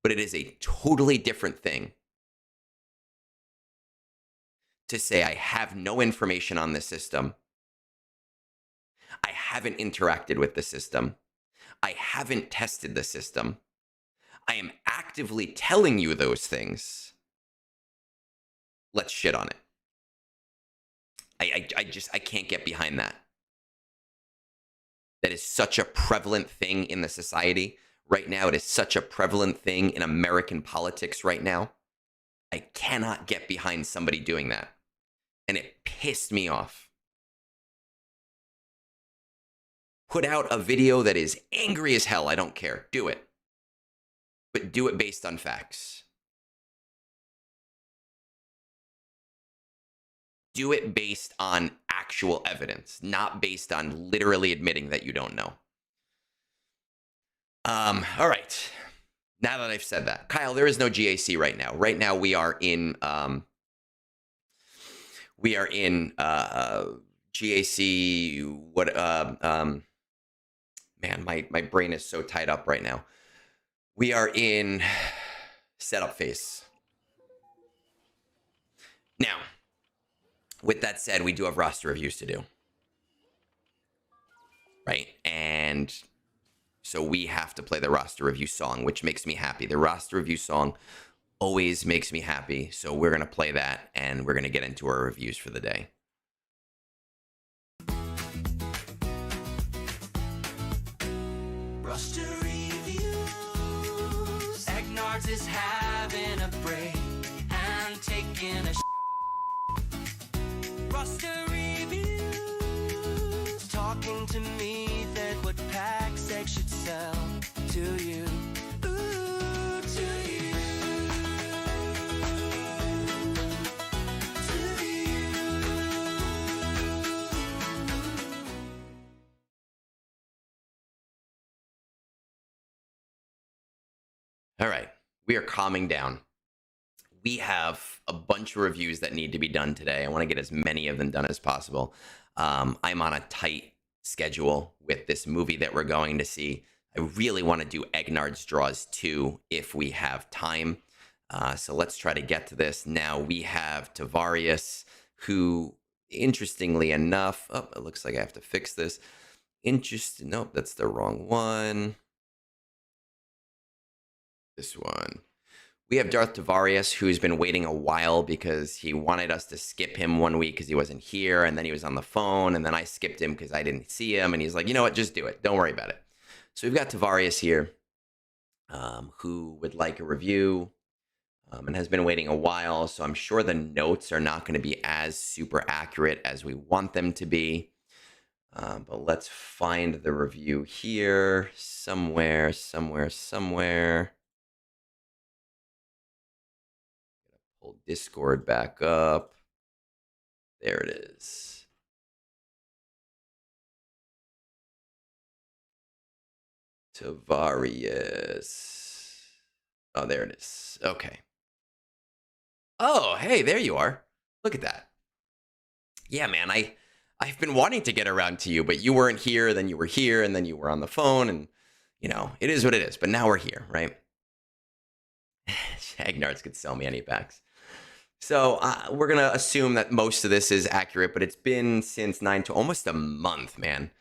But it is a totally different thing to say I have no information on the system. I haven't interacted with the system. I haven't tested the system. I am actively telling you those things. Let's shit on it. I can't get behind that. That is such a prevalent thing in the society right now. It is such a prevalent thing in American politics right now. I cannot get behind somebody doing that. And it pissed me off. Put out a video that is angry as hell. I don't care. Do it. But do it based on facts. Do it based on actual evidence, not based on literally admitting that you don't know. All right. Now that I've said that, Kyle, there is no GAC right now. Right now we are in GAC. What? Man, my brain is so tied up right now. We are in setup phase. Now, with that said, we do have roster reviews to do. Right? And so we have to play the roster review song, which makes me happy. The roster review song always makes me happy. So we're going to play that, and we're going to get into our reviews for the day. Roster reviews. Egnards is having a break and taking a roster reviews. Talking to me that what pack sex should sell to you. Ooh, to you. To you. All right, we are calming down. We have a bunch of reviews that need to be done today. I want to get as many of them done as possible. I'm on a tight schedule with this movie that we're going to see. I really want to do Egnards Draws 2 if we have time. So let's try to get to this. Now we have Tavarius, who, interestingly enough, oh, it looks like I have to fix this. Nope, that's the wrong one. This one. We have DarthTavarius, who's been waiting a while because he wanted us to skip him one week because he wasn't here, and then he was on the phone, and then I skipped him because I didn't see him, and he's like, you know what, just do it. Don't worry about it. So we've got Tavarius here, who would like a review, and has been waiting a while, so I'm sure the notes are not going to be as super accurate as we want them to be. But let's find the review here somewhere. Pull Discord back up. There it is. Tavarius. Oh, there it is. Okay. Oh, hey, there you are. Look at that. Yeah, man, I've been wanting to get around to you, but you weren't here, then you were here, and then you were on the phone, and, you know, it is what it is. But now we're here, right? Egnards could sell me any packs. So we're going to assume that most of this is accurate, but it's been since almost a month, man.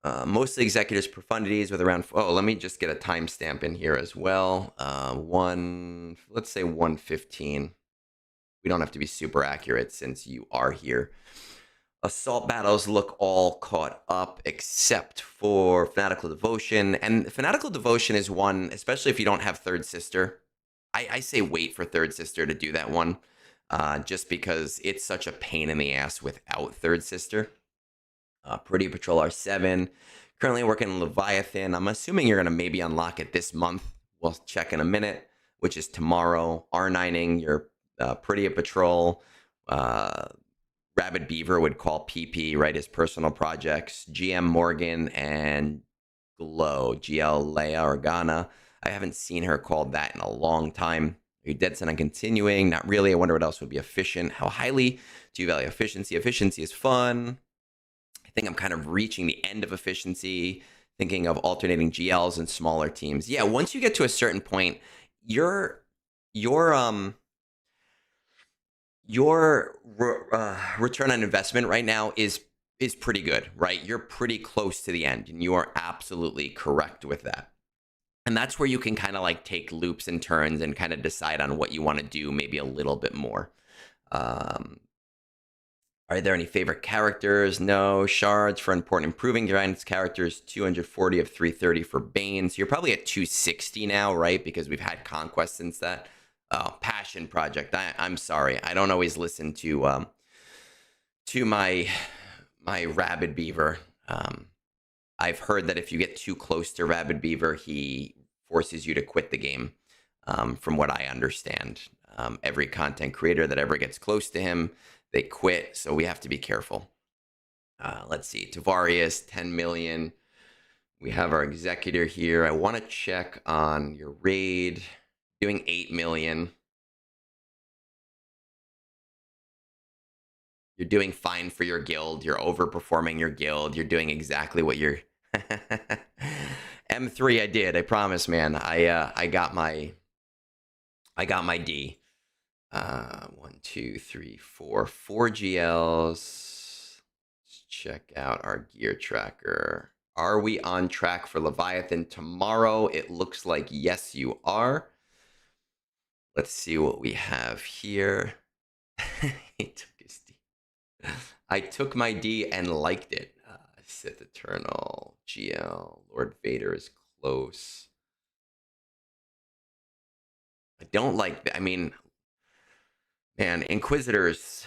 Mostly executives' profundities with around, oh, let me just get a timestamp in here as well. Let's say 1:15. We don't have to be super accurate since you are here. Assault battles look all caught up except for Fanatical Devotion. And Fanatical Devotion is one, especially if you don't have Third Sister. I say wait for Third Sister to do that one. Just because it's such a pain in the ass without Third Sister. Pretty Patrol R7, Currently working on Leviathan. I'm assuming you're going to maybe unlock it this month. We'll check in a minute, which is tomorrow. R9ing your Pretty Patrol. Rabid Beaver would call PP, right? His personal projects. GM Morgan and Glow. GL Leia Organa. I haven't seen her called that in a long time. Are you dead set on continuing? Not really. I wonder what else would be efficient. How highly do you value efficiency? Efficiency is fun. I think I'm kind of reaching the end of efficiency, thinking of alternating GLs and smaller teams. Yeah, once you get to a certain point, your return on investment right now is pretty good, right? You're pretty close to the end, and you are absolutely correct with that. And that's where you can kind of like take loops and turns and kind of decide on what you want to do, maybe a little bit more. Are there any favorite characters? No. Shards for important improving Giants characters, 240 of 330 for Bane. So you're probably at 260 now, right? Because we've had Conquest since that. Oh, Passion Project. I'm sorry. I don't always listen to my Rabid Beaver. I've heard that if you get too close to Rabid Beaver, he forces you to quit the game. From what I understand, every content creator that ever gets close to him, they quit. So we have to be careful. Let's see. Tavarius, 10 million. We have our executor here. I want to check on your raid. Doing 8 million. You're doing fine for your guild. You're overperforming your guild. You're doing exactly what you're... M3 I did. I promise, man. I got my D. 1, 2, 3, 4 GLs. Let's check out our gear tracker. Are we on track for Leviathan tomorrow? It looks like yes, you are. Let's see what we have here. He took his D. I took my D and liked it. Sith Eternal, GL, Lord Vader is close. I don't like, I mean, man, Inquisitors.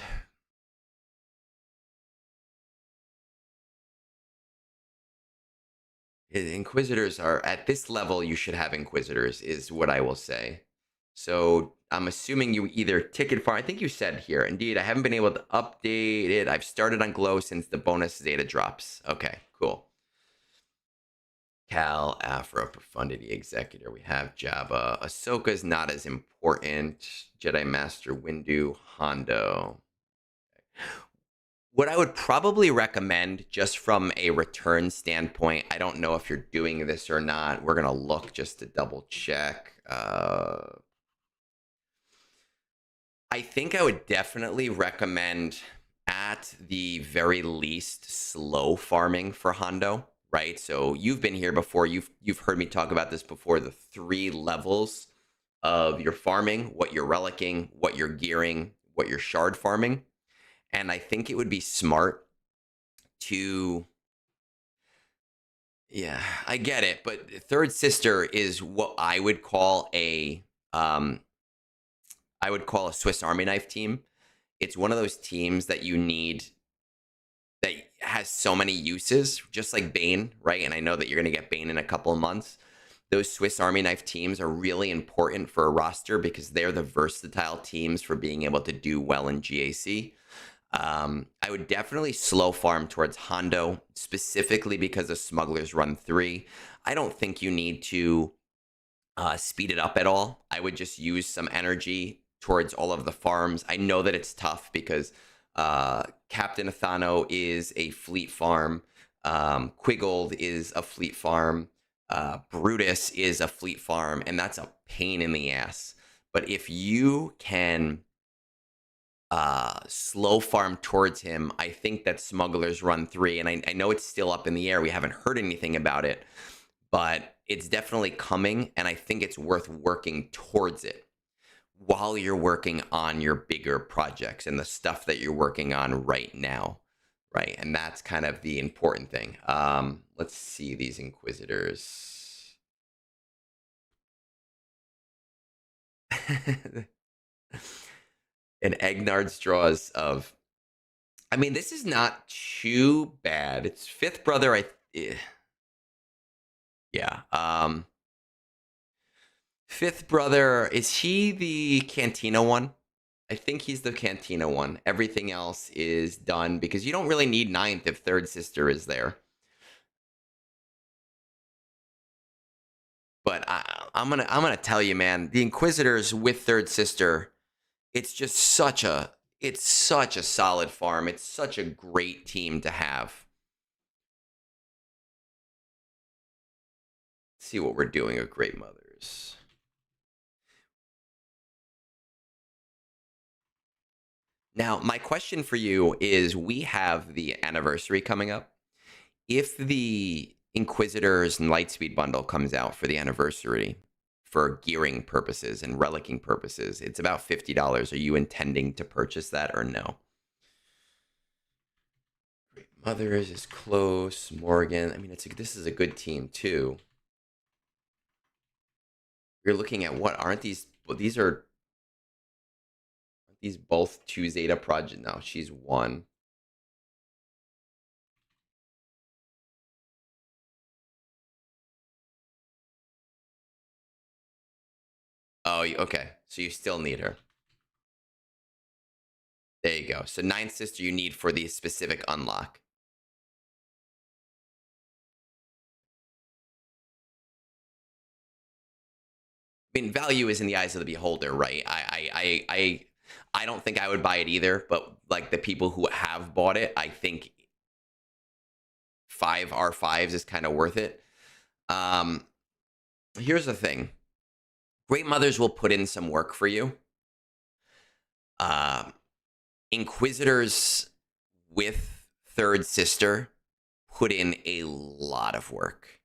Inquisitors are, at this level, you should have Inquisitors, is what I will say. So I'm assuming you either ticket farm. I think you said here, indeed, I haven't been able to update it. I've started on Glow since the bonus Zeta drops. Okay, cool. Cal, Afro, Profundity, Executor. We have Jabba. Ahsoka's not as important. Jedi Master, Windu, Hondo. What I would probably recommend, just from a return standpoint, I don't know if you're doing this or not. We're going to look just to double check. I think I would definitely recommend, at the very least, slow farming for Hondo, right? So you've been here before. You've heard me talk about this before, the 3 levels of your farming, what you're relicking, what you're gearing, what you're shard farming. And I think it would be smart to... Yeah, I get it. But Third Sister is what I would call a... I would call a Swiss Army knife team. It's one of those teams that you need, that has so many uses, just like Bane, right? And I know that you're going to get Bane in a couple of months. Those Swiss Army knife teams are really important for a roster because they're the versatile teams for being able to do well in GAC. I would definitely slow farm towards Hondo, specifically because of Smuggler's Run 3. I don't think you need to speed it up at all. I would just use some energy towards all of the farms. I know that it's tough because Captain Athano is a fleet farm. Quiggold is a fleet farm. Brutus is a fleet farm, and that's a pain in the ass. But if you can slow farm towards him, I think that Smuggler's Run 3, and I know it's still up in the air. We haven't heard anything about it, but it's definitely coming, and I think it's worth working towards it while you're working on your bigger projects and the stuff that you're working on right now, right? And that's kind of the important thing. Let's see these Inquisitors. And Egnards draws of... I mean, this is not too bad. It's Fifth Brother. Yeah. Fifth brother, is he the Cantina one? I think he's the Cantina one. Everything else is done because you don't really need ninth if third sister is there. But I'm gonna tell you, man, the Inquisitors with third sister, it's just such a solid farm. It's such a great team to have. Let's see what we're doing with Great Mothers. Now, my question for you is, we have the anniversary coming up. If the Inquisitors and Lightspeed bundle comes out for the anniversary for gearing purposes and relicking purposes, it's about $50. Are you intending to purchase that or no? Great Mothers is close. Morgan. I mean, this is a good team too. You're looking at what? Aren't these? Well, aren't these both 2 Zeta project? No, she's 1. Oh, okay. So you still need her. There you go. So 9th sister you need for the specific unlock. I mean, value is in the eyes of the beholder, right? I don't think I would buy it either, but like the people who have bought it, I think 5 R5s is kind of worth it. Here's the thing. Great Mothers will put in some work for you. Inquisitors with third sister put in a lot of work.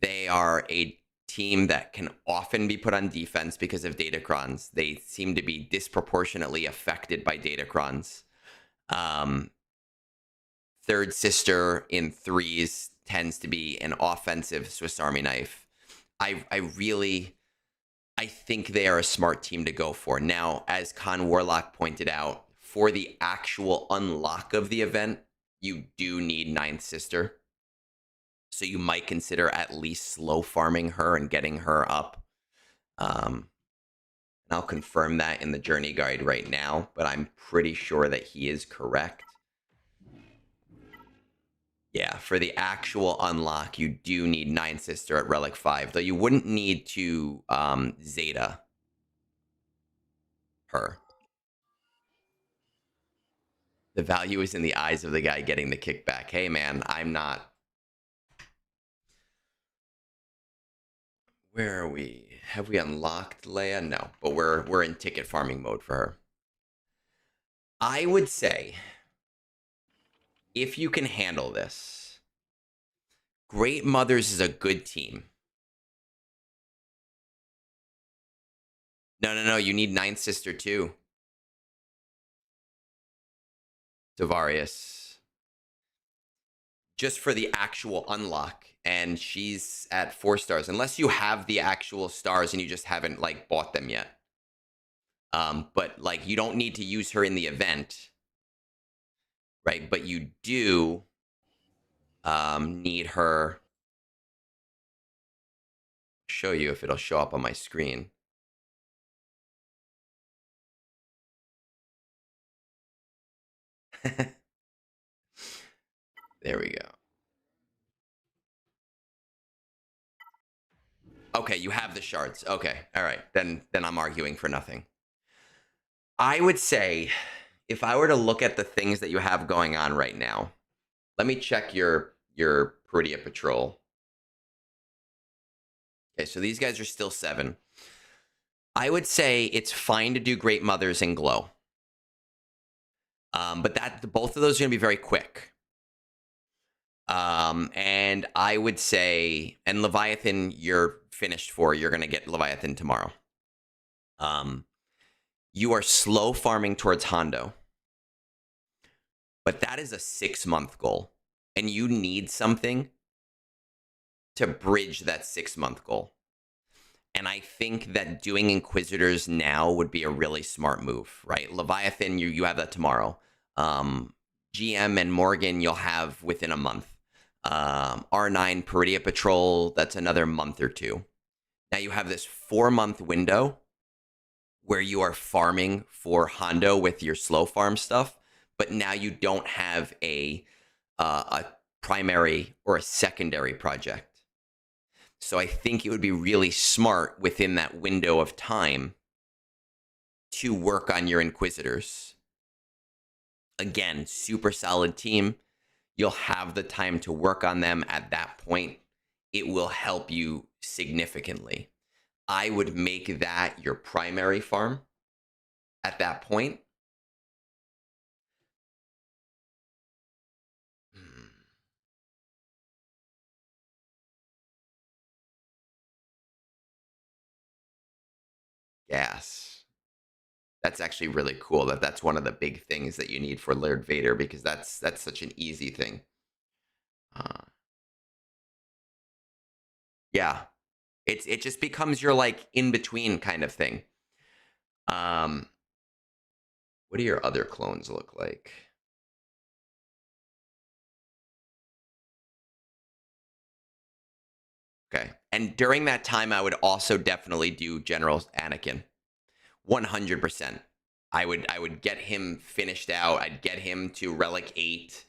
They are a team that can often be put on defense because of datacrons. They seem to be disproportionately affected by datacrons. Third sister in 3s tends to be an offensive Swiss Army knife. I think they are a smart team to go for. Now, as Con Warlock pointed out, for the actual unlock of the event, you do need 9th sister. So you might consider at least slow farming her and getting her up. And I'll confirm that in the journey guide right now, but I'm pretty sure that he is correct. Yeah, for the actual unlock, you do need 9th sister at Relic 5, though you wouldn't need to Zeta her. The value is in the eyes of the guy getting the kickback. Hey, man, I'm not... Where are we? Have we unlocked Leia? No, but we're in ticket farming mode for her. I would say, if you can handle this, Great Mothers is a good team. No, you need 9th sister too. DarthTavarius. Just for the actual unlock, and she's at 4 stars, unless you have the actual stars and you just haven't like bought them yet. But like, you don't need to use her in the event, right? But you do need her. Show you if it'll show up on my screen. There we go. Okay, you have the shards. Okay, all right. Then I'm arguing for nothing. I would say, if I were to look at the things that you have going on right now, let me check your Perudia Patrol. Okay, so these guys are still 7. I would say it's fine to do Great Mothers and Glow. But both of those are going to be very quick. And I would say, and Leviathan, you're finished for. You're going to get Leviathan tomorrow. You are slow farming towards Hondo. But that is a 6-month goal. And you need something to bridge that 6-month goal. And I think that doing Inquisitors now would be a really smart move, right? Leviathan, you have that tomorrow. GM and Morgan, you'll have within a month. R9 Peridia Patrol, that's another month or two. Now you have this 4-month window where you are farming for Hondo with your slow farm stuff, but now you don't have a primary or a secondary project. So I think it would be really smart within that window of time to work on your Inquisitors. Again, super solid team. You'll have the time to work on them at that point. It will help you significantly. I would make that your primary farm at that point. Gas. That's actually really cool. That's one of the big things that you need for Lord Vader, because that's such an easy thing. Yeah, it just becomes your like in between kind of thing. What do your other clones look like? Okay, and during that time, I would also definitely do General Anakin, 100%. I would get him finished out. I'd get him to Relic 8,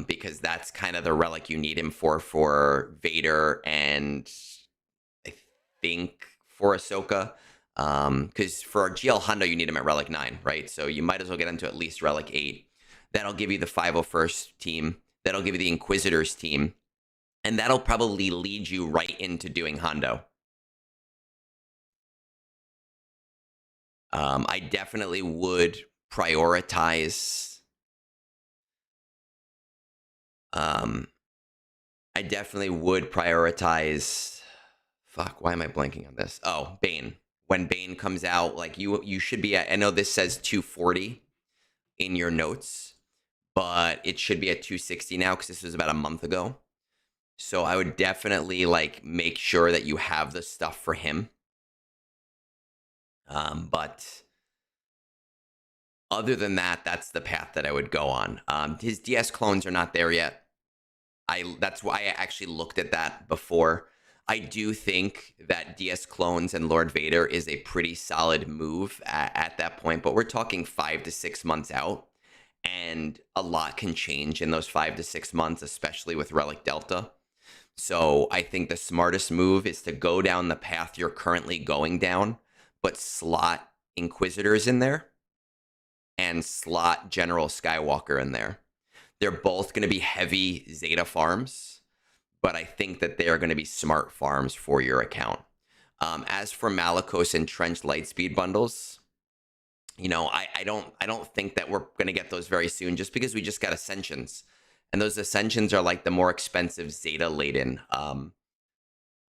because that's kind of the relic you need him for Vader, and I think for Ahsoka. Because for our GL Hondo, you need him at Relic 9, right? So you might as well get him to at least Relic 8. That'll give you the 501st team. That'll give you the Inquisitors team. And that'll probably lead you right into doing Hondo. I definitely would prioritize. I definitely would prioritize. Fuck, why am I blanking on this? Oh, Bane. When Bane comes out, like you should be at. I know this says 240 in your notes, but it should be at 260 now because this was about a month ago. So I would definitely like make sure that you have the stuff for him. But other than that, that's the path that I would go on. His DS clones are not there yet. That's why I actually looked at that before. I do think that DS clones and Lord Vader is a pretty solid move at that point, but we're talking 5 to 6 months out, and a lot can change in those 5 to 6 months, especially with Relic Delta. So I think the smartest move is to go down the path you're currently going down, but slot Inquisitors in there and slot General Skywalker in there. They're both going to be heavy Zeta farms, but I think that they are going to be smart farms for your account. As for Malicos and Trench Lightspeed bundles, you know, I don't think that we're going to get those very soon, just because we just got Ascensions. And those Ascensions are like the more expensive Zeta-laden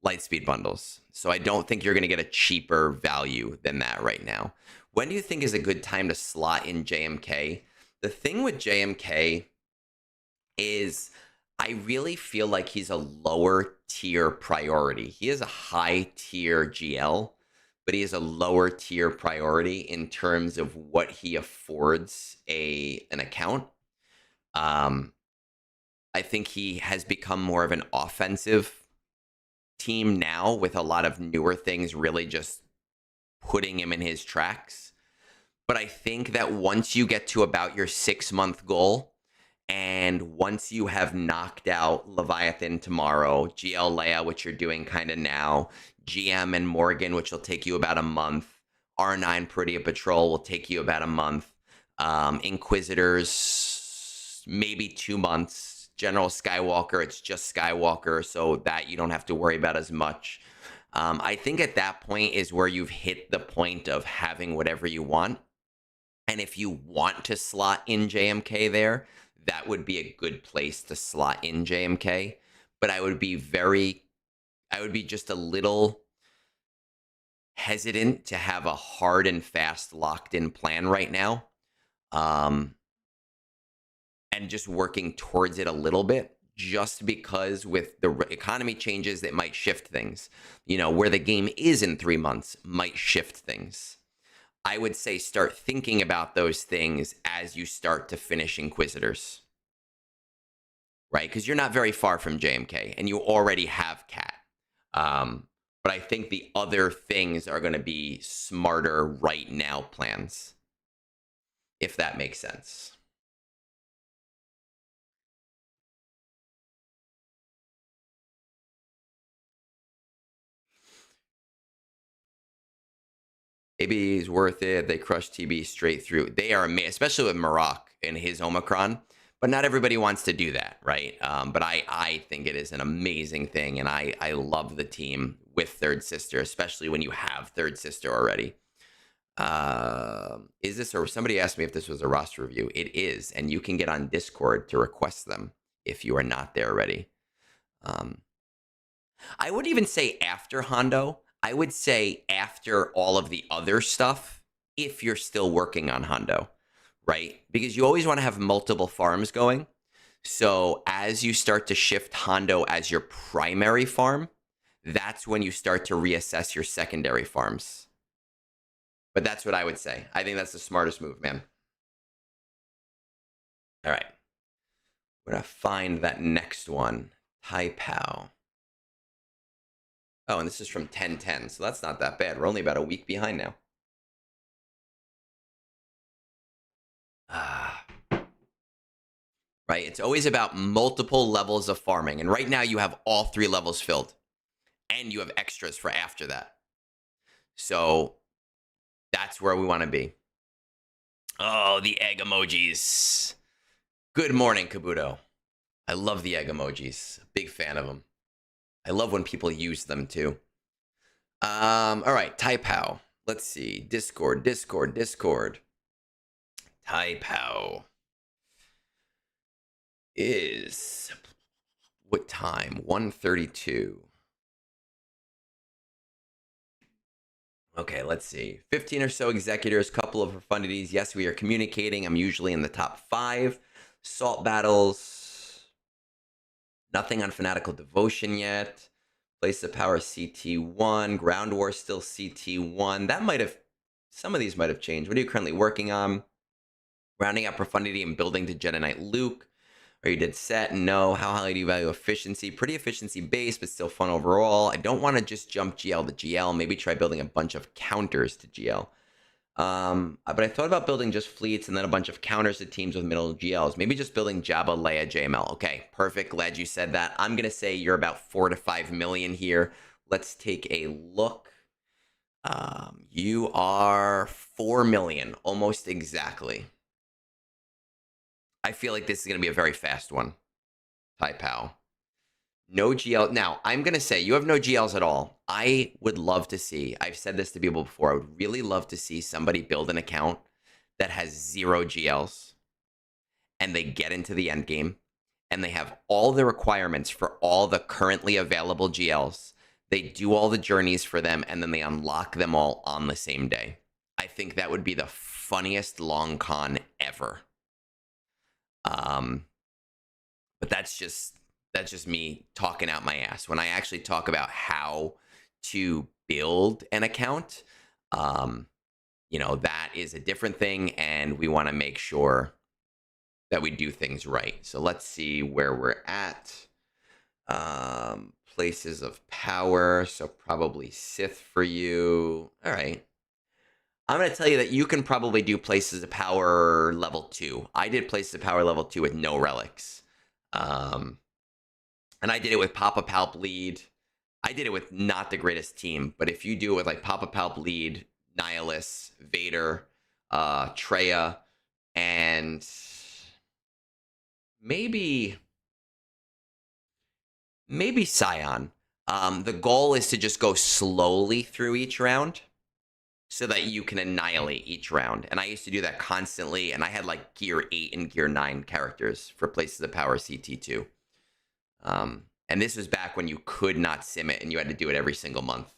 Lightspeed bundles. So I don't think you're going to get a cheaper value than that right now. When do you think is a good time to slot in JMK? The thing with JMK is I really feel like he's a lower tier priority. He is a high tier GL, but he is a lower tier priority in terms of what he affords an account. I think he has become more of an offensive team now, with a lot of newer things really just putting him in his tracks. But I think that once you get to about your 6-month goal, and once you have knocked out Leviathan tomorrow, GL Leia, which you're doing kind of now, GM and Morgan, which will take you about a month, R9 Peridia Patrol will take you about a month, Inquisitors, maybe 2 months, General Skywalker, it's just Skywalker, so that you don't have to worry about as much. I think at that point is where you've hit the point of having whatever you want. And if you want to slot in JMK there, that would be a good place to slot in JMK. But I would be just a little hesitant to have a hard and fast locked in plan right now. And just working towards it a little bit, just because with the economy changes, it might shift things. You know, where the game is in 3 months might shift things. I would say start thinking about those things as you start to finish Inquisitors. right? Because you're not very far from JMK, and you already have Cat. But I think the other things are going to be smarter right now plans, if that makes sense. Maybe he's worth it. They crush TB straight through. They are amazing, especially with Maroc and his Omicron. But not everybody wants to do that, right? But I think it is an amazing thing, and I love the team with Third Sister, especially when you have Third Sister already. Is this, or somebody asked me if this was a roster review? It is, and you can get on Discord to request them if you are not there already. I would even say after Hondo. I would say after all of the other stuff, if you're still working on Hondo, right? Because you always want to have multiple farms going. So as you start to shift Hondo as your primary farm, that's when you start to reassess your secondary farms. But that's what I would say. I think that's the smartest move, man. All right. We're going to find that next one. Typauu. Oh, and this is from 1010, so that's not that bad. We're only about a week behind now. Right? It's always about multiple levels of farming. And right now you have all 3 levels filled. And you have extras for after that. So that's where we want to be. Oh, the egg emojis. Good morning, Kabuto. I love the egg emojis. Big fan of them. I love when people use them too. All right, Typauu. Let's see. Discord. Typauu is what time? 1:32. Okay, let's see. 15 or so executors, couple of profundities. Yes, we are communicating. I'm usually in the top 5. Salt battles. Nothing on Fanatical Devotion yet. Place of Power CT1. Ground War still CT1. That might have, some of these might have changed. What are you currently working on? Rounding out Profundity and building to Jedi Knight Luke. Are you dead set? No. How highly do you value efficiency? Pretty efficiency based, but still fun overall. I don't want to just jump GL to GL. Maybe try building a bunch of counters to GL. But I thought about building just fleets and then a bunch of counters to teams with middle GLs. Maybe just building Jabba, Leia, JML. Okay, perfect. Glad you said that. I'm going to say you're about 4 to 5 million here. Let's take a look. You are 4 million, almost exactly. I feel like this is going to be a very fast one. Typauu. No GL. Now, I'm going to say you have no GLs at all. I would love to see, I've said this to people before, I would really love to see somebody build an account that has 0 GLs and they get into the end game and they have all the requirements for all the currently available GLs. They do all the journeys for them and then they unlock them all on the same day. I think that would be the funniest long con ever. But that's just me talking out my ass. When I actually talk about how to build an account, you know, that is a different thing, and we want to make sure that we do things right. So let's see where we're at. Places of power, so probably Sith for you. All right. I'm going to tell you that you can probably do Places of Power level 2. I did Places of Power level 2 with no relics. And I did it with Papa Palp lead. I did it with not the greatest team, but if you do it with like Papa Palp lead, Nihilus, Vader, Treya, and maybe Scion. The goal is to just go slowly through each round so that you can annihilate each round. And I used to do that constantly, and I had like Gear 8 and Gear 9 characters for Places of Power CT2. And this was back when you could not sim it, and you had to do it every single month.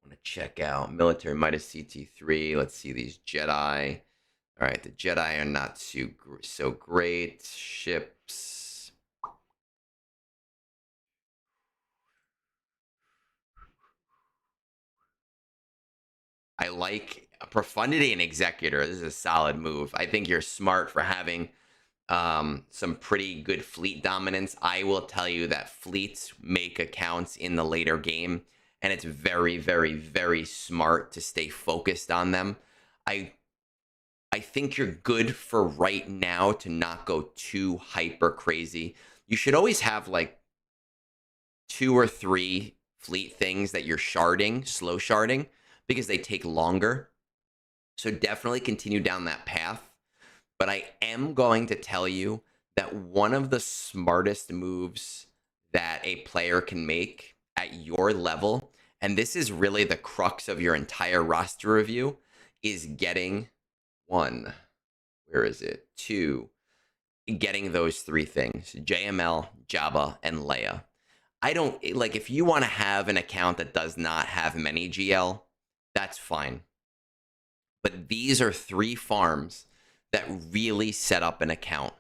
I want to check out Military Midas CT3. Let's see these Jedi. All right, the Jedi are not so great. Ships. I like Profundity and Executor. This is a solid move. I think you're smart for having some pretty good fleet dominance. I will tell you that fleets make accounts in the later game, and it's very, very, very smart to stay focused on them. I I think you're good for right now to not go too hyper crazy. You should always have like 2 or 3 fleet things that you're sharding, slow sharding, because they take longer. So definitely continue down that path. But I am going to tell you that one of the smartest moves that a player can make at your level, and this is really the crux of your entire roster review, is getting one. Where is it? Two. Getting those 3 things: JML, Jabba, and Leia. I don't like if you want to have an account that does not have many GL, that's fine. But these are 3 farms that really set up an account.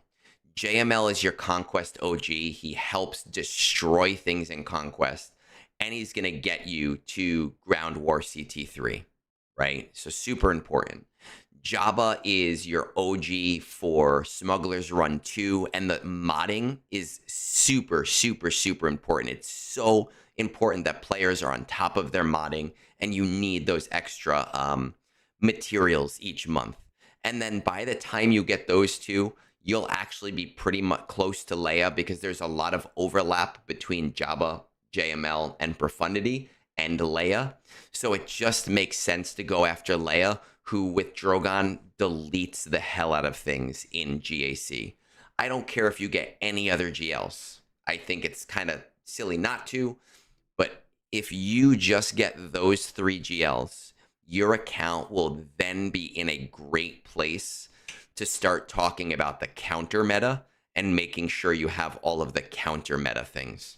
JML is your Conquest OG. He helps destroy things in Conquest, and he's going to get you to Ground War CT3, right? So super important. Jabba is your OG for Smuggler's Run 2, and the modding is super, super, super important. It's so important that players are on top of their modding, and you need those extra materials each month. And then by the time you get those 2, you'll actually be pretty much close to Leia, because there's a lot of overlap between Jabba, JML, and Profundity and Leia. So it just makes sense to go after Leia, who with Drogon deletes the hell out of things in GAC. I don't care if you get any other GLs. I think it's kind of silly not to, but if you just get those 3 GLs, your account will then be in a great place to start talking about the counter meta and making sure you have all of the counter meta things.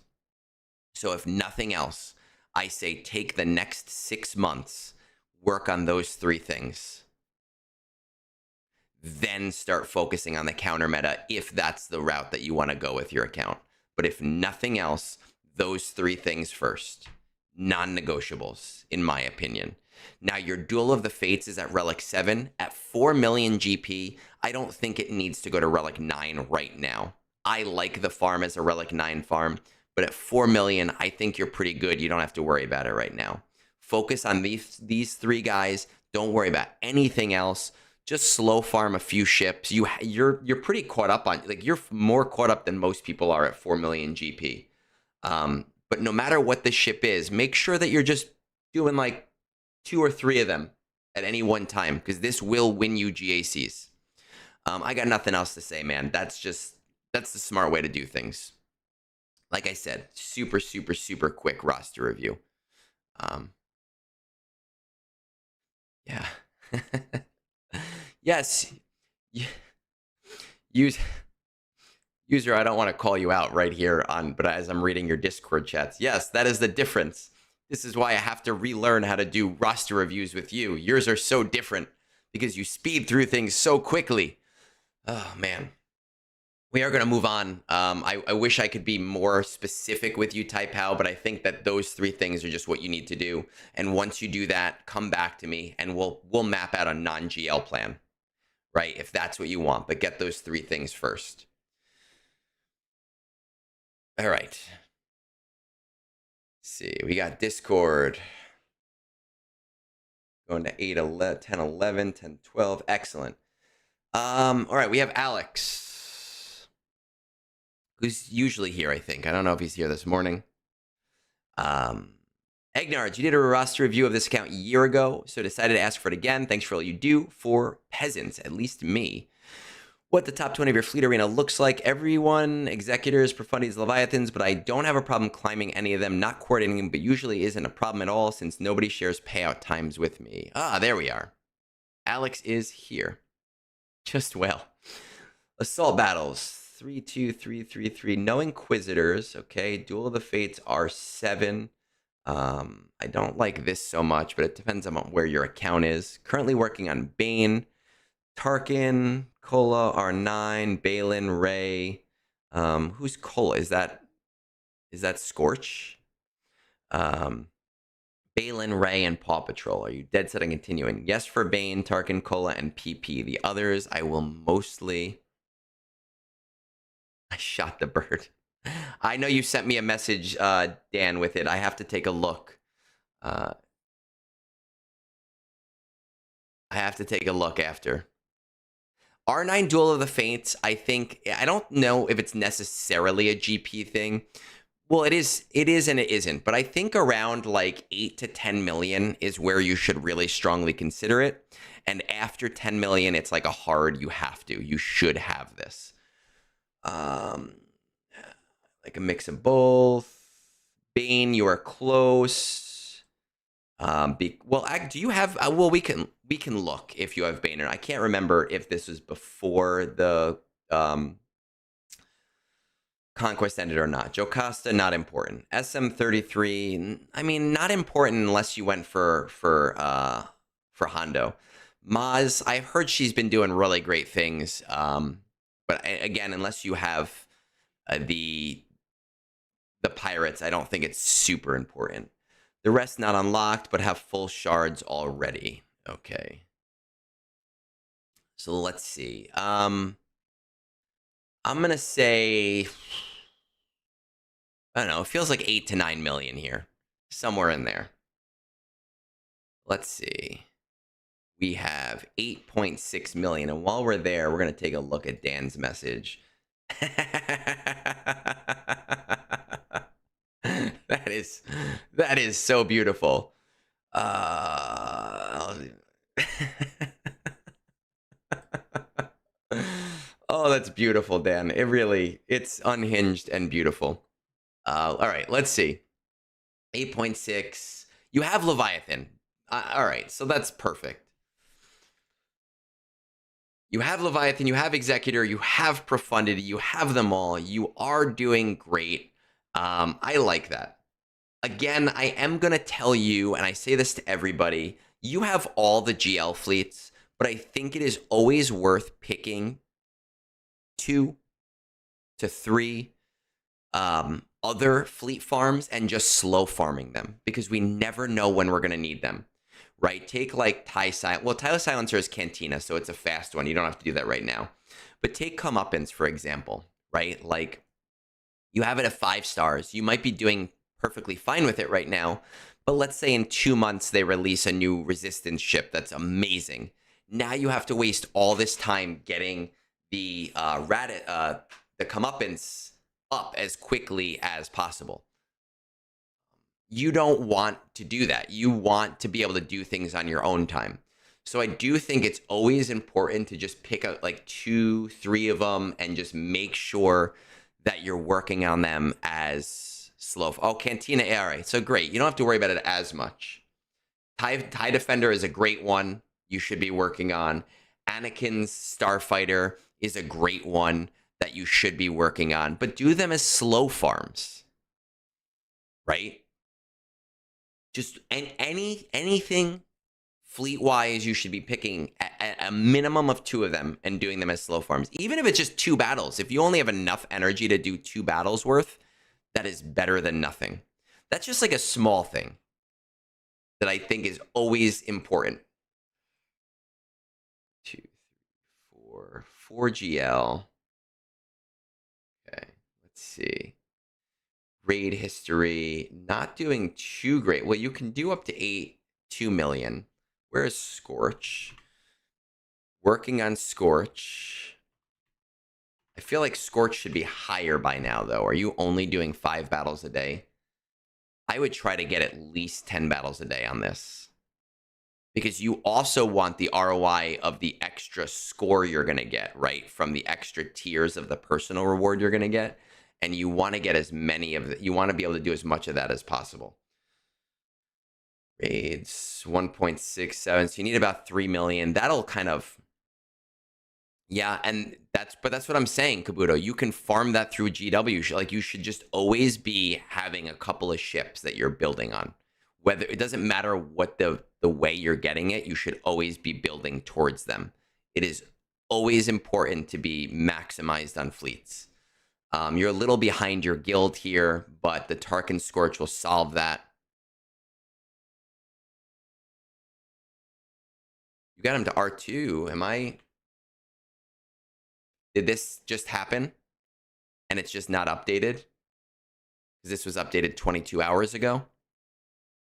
So if nothing else, I say take the next 6 months, work on those 3 things. Then start focusing on the counter meta if that's the route that you want to go with your account. But if nothing else, those 3 things first. Non-negotiables, in my opinion. Now, your Duel of the Fates is at Relic 7. At 4 million GP, I don't think it needs to go to Relic 9 right now. I like the farm as a Relic 9 farm, but at 4 million, I think you're pretty good. You don't have to worry about it right now. Focus on these 3 guys. Don't worry about anything else. Just slow farm a few ships. You're pretty caught up on, like, you're more caught up than most people are at 4 million GP. But no matter what the ship is, make sure that you're just doing like 2 or 3 of them at any one time, because this will win you GACs. I got nothing else to say, man. That's the smart way to do things. Like I said, super, super, super quick roster review. Yeah. Yes. User, I don't want to call you out right here but as I'm reading your Discord chats, yes, that is the difference. This is why I have to relearn how to do roster reviews with you. Yours are so different because you speed through things so quickly. Oh, man. We are going to move on. I wish I could be more specific with you, Typauu, but I think that those 3 things are just what you need to do. And once you do that, come back to me and we'll map out a non-GL plan, right? If that's what you want, but get those 3 things first. All right. Let's see, we got Discord. Going to 8, 11, 10, 11, 10, 12. Excellent. All right, we have Alex, who's usually here, I think. I don't know if he's here this morning. Egnards, you did a roster review of this account a year ago, so decided to ask for it again. Thanks for all you do for peasants, at least me. What the top 20 of your fleet arena looks like. Everyone, Executors, Profundities, Leviathans, but I don't have a problem climbing any of them. Not coordinating, but usually isn't a problem at all since nobody shares payout times with me. Ah, there we are. Alex is here. Just well. Assault battles. 3, 2, 3, 3, 3. No Inquisitors. Okay. Duel of the Fates are 7. I don't like this so much, but it depends on where your account is. Currently working on Bane. Tarkin, Kola are 9, Balin, Ray. Who's Kola? Is that Scorch? Balin, Ray, and Paw Patrol. Are you dead set on continuing? Yes for Bane, Tarkin, Kola, and PP. The others I will mostly I shot the bird. I know you sent me a message, Dan, with it. I have to take a look. I have to take a look after. R9 Duel of the Fates, I don't know if it's necessarily a GP thing. Well, it is and it isn't. But I think around like 8 to 10 million is where you should really strongly consider it. And after 10 million, it's like a hard you should have this. Um, like a mix of both. Bane, you are close. Do you have? Well, we can look if you have Bane. I can't remember if this was before the Conquest ended or not. Jocasta, not important. SM33, I mean, not important unless you went for Hondo. Maz, I've heard she's been doing really great things. But again, unless you have the pirates, I don't think it's super important. The rest not unlocked, but have full shards already. Okay. So let's see. I'm gonna say, I don't know, it feels like 8 to 9 million here. Somewhere in there. Let's see. We have 8.6 million. And while we're there, we're gonna take a look at Dan's message. That is so beautiful. Oh, that's beautiful, Dan. It's unhinged and beautiful. All right, let's see. 8.6. You have Leviathan. All right, so that's perfect. You have Leviathan, you have Executor, you have Profundity, you have them all. You are doing great. I like that. Again, I am going to tell you, and I say this to everybody, you have all the GL fleets, but I think it is always worth picking 2 to 3 other fleet farms and just slow farming them, because we never know when we're going to need them, right? Take like Ty Silencer is Cantina, so it's a fast one. You don't have to do that right now. But take Comeuppance, for example, right? Like, you have it at 5 stars. You might be doing perfectly fine with it right now, but let's say in 2 months they release a new resistance ship that's amazing. Now you have to waste all this time getting the Comeuppance up as quickly as possible. You don't want to do that. You want to be able to do things on your own time. So I do think it's always important to just pick out like 2, 3 of them and just make sure that you're working on them as slow. Oh, Cantina, all right. So great. You don't have to worry about it as much. TIE Defender is a great one you should be working on. Anakin's Starfighter is a great one that you should be working on, but do them as slow farms, right? Just anything fleet-wise, you should be picking a minimum of 2 of them and doing them as slow farms. Even if it's just 2 battles, if you only have enough energy to do 2 battles worth, that is better than nothing. That's just like a small thing that I think is always important. 2, 3, 4 GL. Okay, let's see. Raid history, not doing too great. Well, you can do up to 2 million. Where is Scorch? Working on Scorch. I feel like Scorch should be higher by now, though. Are you only doing 5 battles a day? I would try to get at least 10 battles a day on this, because you also want the ROI of the extra score you're going to get, right? From the extra tiers of the personal reward you're going to get. And you want to get as many of you want to be able to do as much of that as possible. Raids 1.67, so you need about 3 million. That'll kind of, yeah, and that's what I'm saying, Kabuto. You can farm that through GW. Like, you should just always be having a couple of ships that you're building on. Whether it doesn't matter what the way you're getting it, you should always be building towards them. It is always important to be maximized on fleets. You're a little behind your guild here, but the Tarkin Scorch will solve that. You got him to R2. Did this just happen? and it's just not updated? Because this was updated 22 hours ago,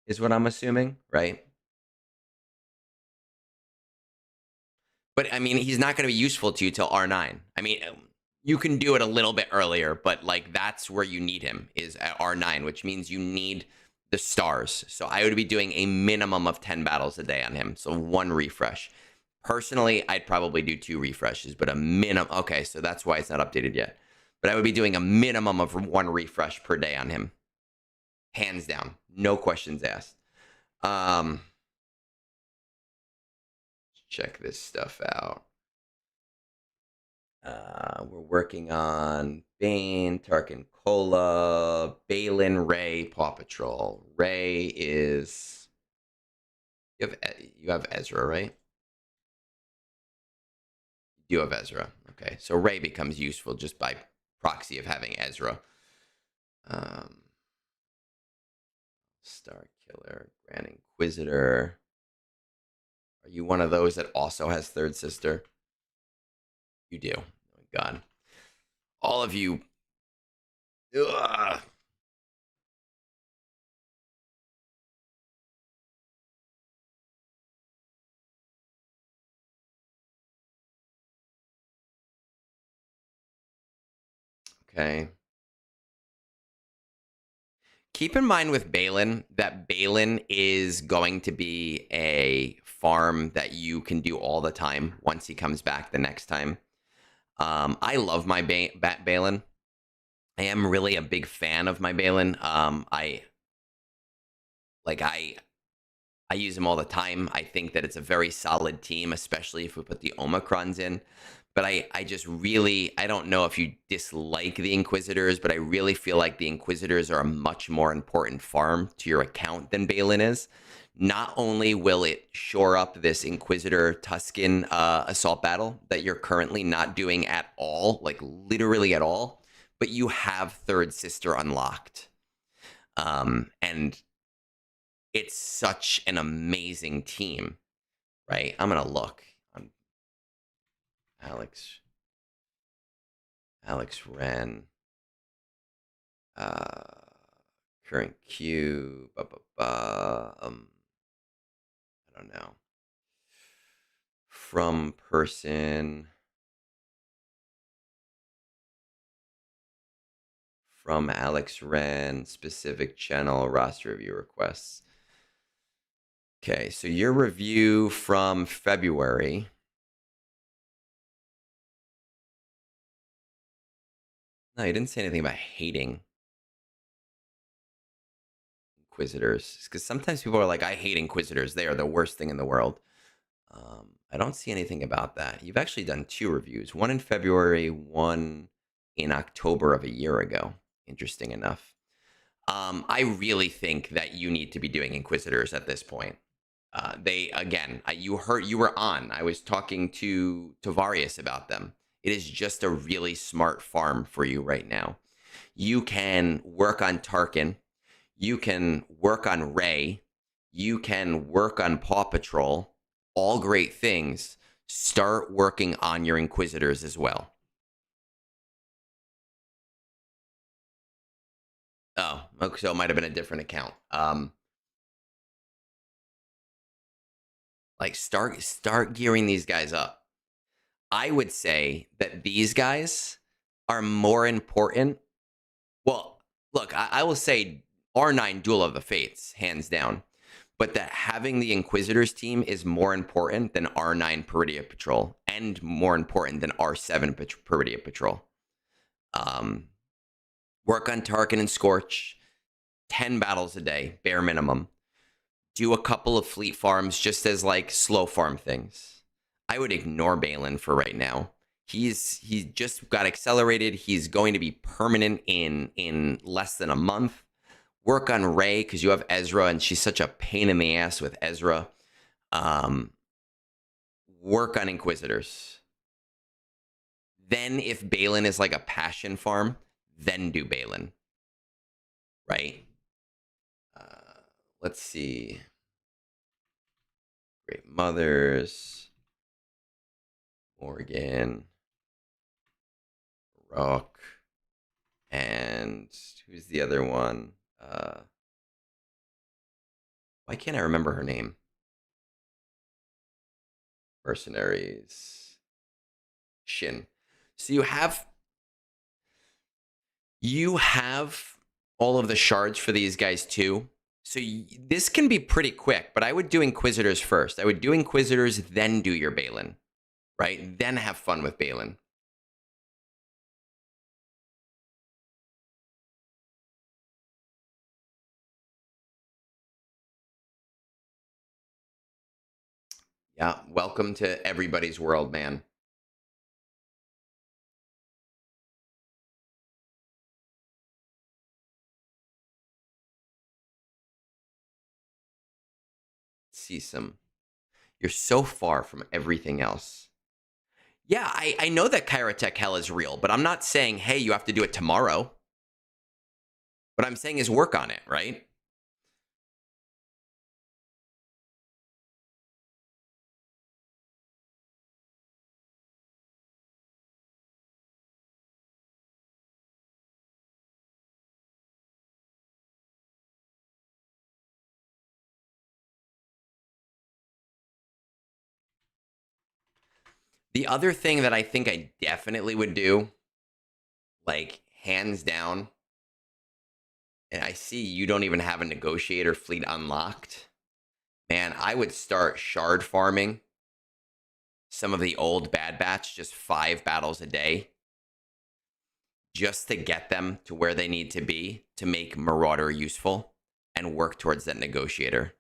is what I'm assuming, right? But I mean, he's not going to be useful to you till R9. I mean, you can do it a little bit earlier, but like that's where you need him is at R9, which means you need the stars. So I would be doing a minimum of 10 battles a day on him. So 1 refresh. Personally, I'd probably do 2 refreshes, but a minimum. Okay, so that's why it's not updated yet. But I would be doing a minimum of 1 refresh per day on him. Hands down. No questions asked. Check this stuff out. We're working on Bane, Tarkin Cola, Balin, Ray, Paw Patrol. Ray is you have Ezra, right? You have Ezra. Okay, so Ray becomes useful just by proxy of having Ezra. Star Killer, Grand Inquisitor. Are you one of those that also has third sister? You do. Oh my God. All of you. Ugh. Okay. Keep in mind with Balin that Balin is going to be a farm that you can do all the time once he comes back the next time. I love my Balin. I am really a big fan of my Balin. I use him all the time. I think that it's a very solid team, especially if we put the Omicrons in. But I just really, I don't know if you dislike the Inquisitors, but I really feel like the Inquisitors are a much more important farm to your account than Balin is. Not only will it shore up this Inquisitor Tusken assault battle that you're currently not doing at all, like literally at all, but you have Third Sister unlocked. And it's such an amazing team, right? I'm going to look on Alex Wren, current queue, I don't know. From person, from Alex Wren, specific channel, roster review requests. Okay, so your review from February. No, you didn't say anything about hating Inquisitors, because sometimes people are like, I hate Inquisitors. They are the worst thing in the world. I don't see anything about that. You've actually done 2 reviews, one in February, one in October of a year ago. Interesting enough. I really think that you need to be doing Inquisitors at this point. They again, you were on. I was talking to Tavarius about them. It is just a really smart farm for you right now. You can work on Tarkin. You can work on Ray. You can work on Paw Patrol. All great things. Start working on your Inquisitors as well. Oh, okay, so it might have been a different account. Like start gearing these guys up. I would say that these guys are more important. Well, look, I will say R9 Duel of the Fates, hands down. But that having the Inquisitors team is more important than R9 Peridia Patrol and more important than R7 Peridia Patrol. Work on Tarkin and Scorch, 10 battles a day, bare minimum. Do a couple of fleet farms just as like slow farm things. I would ignore Balin for right now. He just got accelerated. He's going to be permanent in less than a month. Work on Ray because you have Ezra and she's such a pain in the ass with Ezra. Work on Inquisitors. Then if Balin is like a passion farm, then do Balin. Right? Let's see. Great Mothers. Morgan. Rock. And who's the other one? Why can't I remember her name? Mercenaries. Shin. So you have all of the shards for these guys too. So this can be pretty quick, but I would do Inquisitors first. I would do Inquisitors, then do your Balin, right? Then have fun with Balin. Yeah, welcome to everybody's world, man. See some. You're so far from everything else. Yeah, I know that Kairatech Hell is real, but I'm not saying, hey, you have to do it tomorrow. What I'm saying is work on it, right? The other thing that I think I definitely would do, like hands down, and I see you don't even have a negotiator fleet unlocked, man, I would start shard farming some of the old Bad Batch, just 5 battles a day, just to get them to where they need to be to make Marauder useful and work towards that negotiator.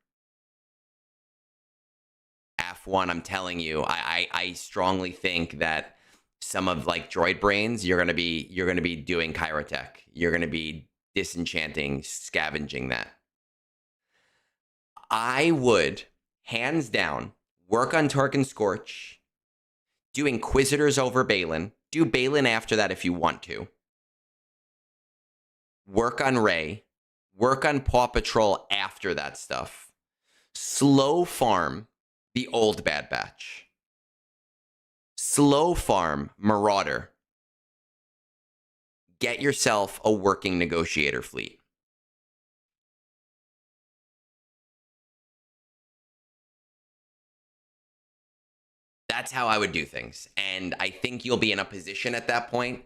F1, I'm telling you, I strongly think that some of like droid brains, you're gonna be doing Kairatech. You're gonna be disenchanting, scavenging that. I would, hands down, work on Tarkin Scorch, do Inquisitors over Balin, do Balin after that if you want to. Work on Rey, work on Paw Patrol after that stuff. Slow farm the old Bad Batch. Slow farm Marauder. Get yourself a working negotiator fleet. That's how I would do things. And I think you'll be in a position at that point,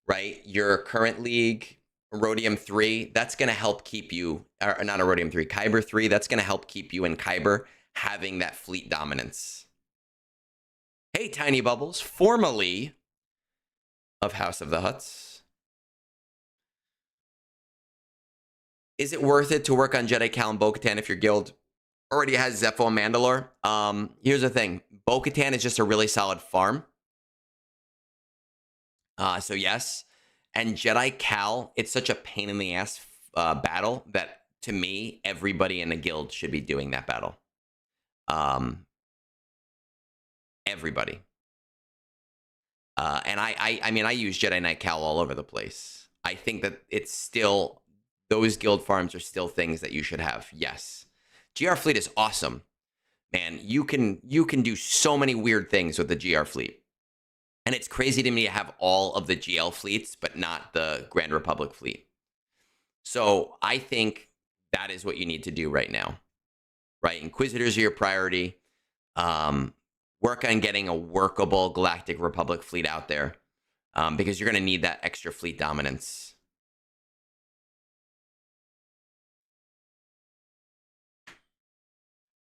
right? Your current league, Rhodium 3, that's going to help keep you, or not a Rhodium 3, Kyber 3, that's going to help keep you in Kyber having that fleet dominance. Hey, Tiny Bubbles, formerly of House of the Hutts. Is it worth it to work on Jedi Cal and Bo-Katan if your guild already has Zepho and Mandalore? Here's the thing. Bo-Katan is just a really solid farm. So yes. And Jedi Cal, it's such a pain in the ass battle that, to me, everybody in the guild should be doing that battle. Everybody. And I mean, I use Jedi Knight Cal all over the place. I think that it's still, those guild farms are still things that you should have. Yes. GR fleet is awesome. Man, you can do so many weird things with the GR fleet. And it's crazy to me to have all of the GL fleets, but not the Grand Republic fleet. So I think that is what you need to do right now. Right? Inquisitors are your priority. Work on getting a workable Galactic Republic fleet out there, because you're going to need that extra fleet dominance.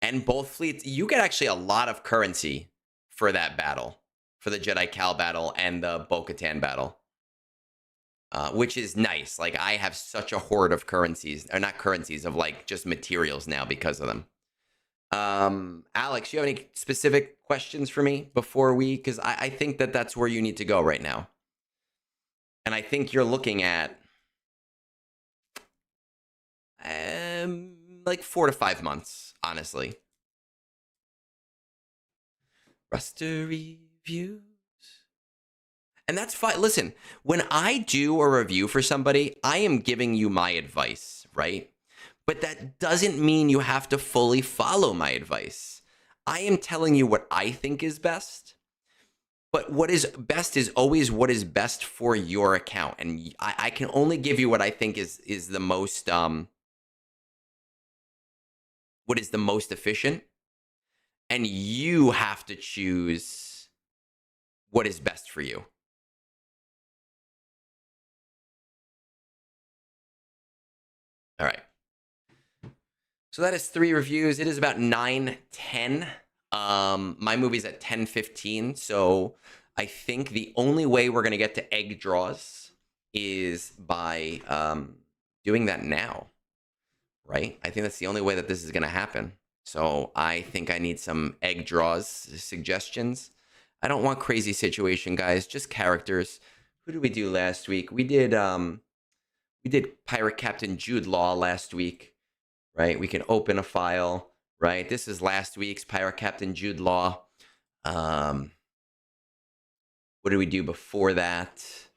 And both fleets, you get actually a lot of currency for that battle, for the Jedi Cal battle and the Bo-Katan battle, which is nice. Like, I have such a hoard of currencies, or not currencies, of like just materials now because of them. Alex, you have any specific questions for me before we, because I think that that's where you need to go right now. And I think you're looking at like 4 to 5 months, honestly. Ruster reviews. And that's fine. Listen, when I do a review for somebody, I am giving you my advice, right? But that doesn't mean you have to fully follow my advice. I am telling you what I think is best. But what is best is always what is best for your account, and I can only give you what I think is the most what is the most efficient, and you have to choose what is best for you. All right. So that is 3 reviews. It is about 9:10. My movie's at 10:15. So I think the only way we're gonna get to EgDraws is by doing that now, right? I think that's the only way that this is gonna happen. So I think I need some EgDraws suggestions. I don't want crazy situation, guys. Just characters. Who did we do last week? We did Pirate Captain Jude Law last week, right? We can open a file, right? This is last week's Pirate Captain Jude Law. What did we do before that?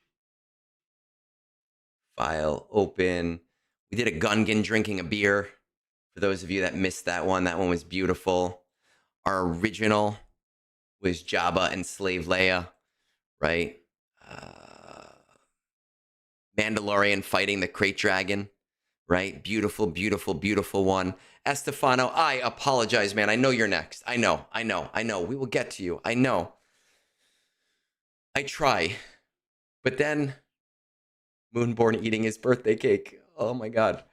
File open. We did a Gungan drinking a beer. For those of you that missed that one was beautiful. Our original was Jabba and Slave Leia, right? Mandalorian fighting the Krayt Dragon, right? Beautiful, beautiful, beautiful one. Estefano, I apologize, man. I know you're next. I know. We will get to you. I know. I try. But then, Moonborn eating his birthday cake. Oh my God.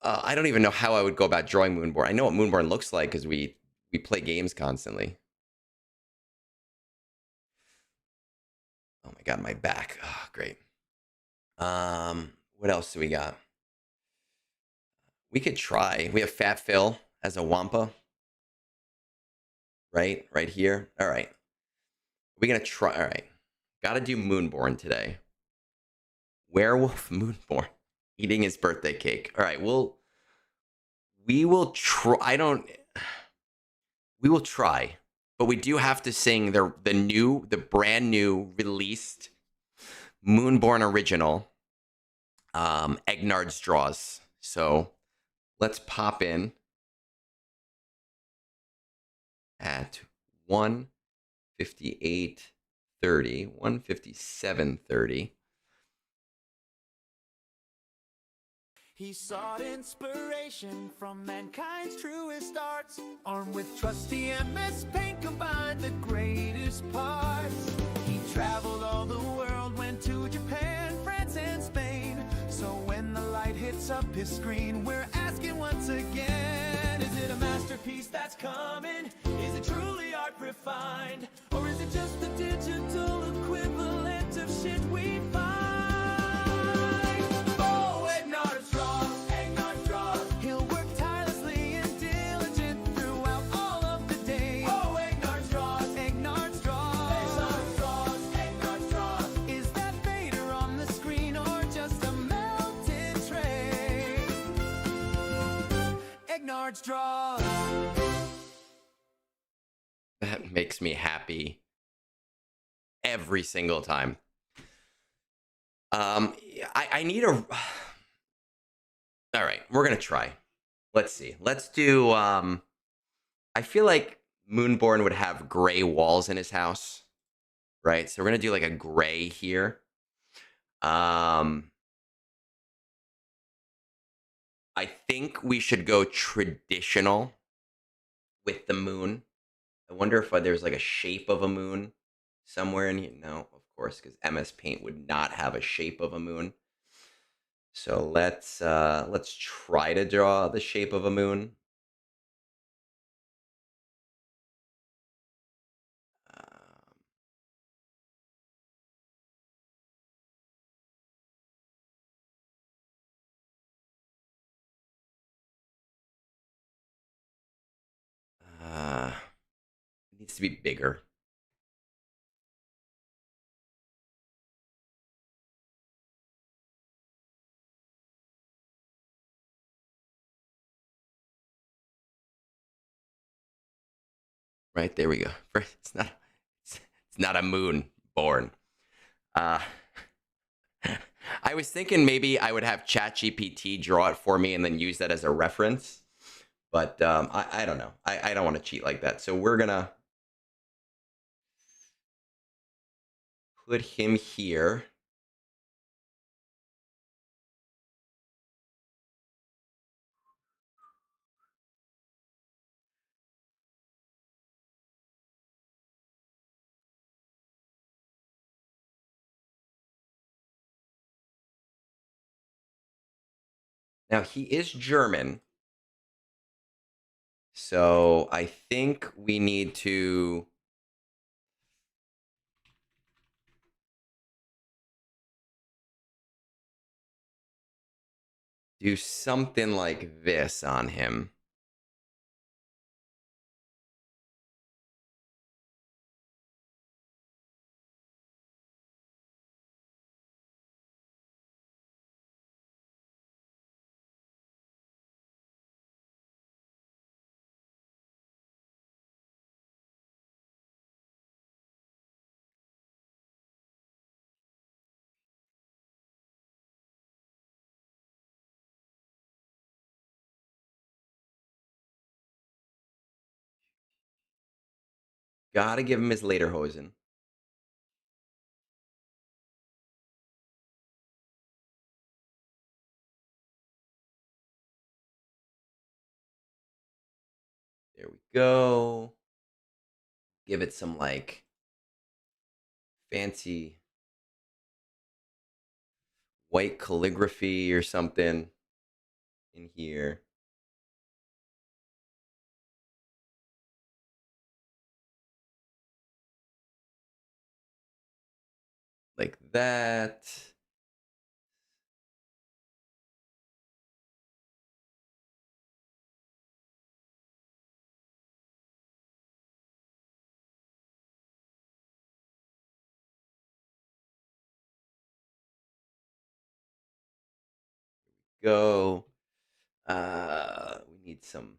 I don't even know how I would go about drawing Moonborn. I know what Moonborn looks like because we play games constantly. Oh my God, my back. Oh, great. What else do we got? We could try. We have Fat Phil as a Wampa. Right here. All right. We're going to try. All right. Got to do Moonborn today. Werewolf Moonborn eating his birthday cake. All right. We will try. We will try, but we do have to sing the brand new released Moonborn original, Egnards Draws. So let's pop in at 1:58:30, 1:57:30. He sought inspiration from mankind's truest arts. Armed with trusty MS Paint, combined the greatest parts. He traveled all the world, went to Japan, France, and Spain. So when the light hits up his screen, we're asking once again, is it a masterpiece that's coming? Is it truly art refined? Or is it just the digital equivalent of shit we find? Draws. That makes me happy every single time. I need a. All right, we're gonna try. Let's see. Let's do. I feel like Moonborn would have gray walls in his house, right? So we're gonna do like a gray here. I think we should go traditional with the moon. I wonder if there's like a shape of a moon somewhere in here. No, of course, because MS Paint would not have a shape of a moon. So let's try to draw the shape of a moon. It needs to be bigger. Right, there we go. It's not a moon born. I was thinking maybe I would have ChatGPT draw it for me and then use that as a reference. But I don't know. I don't want to cheat like that. So we're gonna put him here. Now, he is German, so I think we need to do something like this on him. Gotta give him his lederhosen. There we go. Give it some like fancy white calligraphy or something in here. Like that. Go. We need some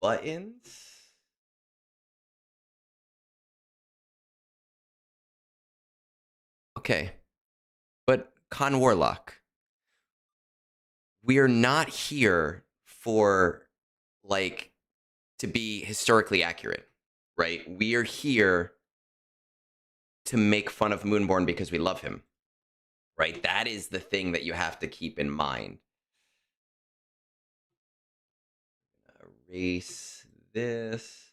buttons. Okay. But Con Warlock, we are not here for like to be historically accurate, right? We are here to make fun of Moonborn because we love him, right? That is the thing that you have to keep in mind. Erase this.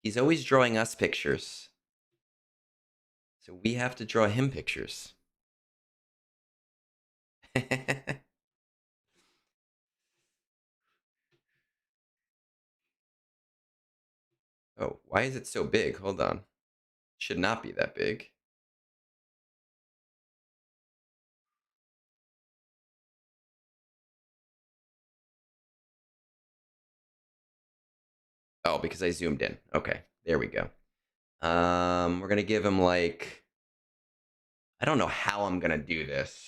He's always drawing us pictures. So we have to draw him pictures. Oh, why is it so big? Hold on. Should not be that big. Oh, because I zoomed in. Okay, there we go. We're gonna give him like, I don't know how I'm gonna do this.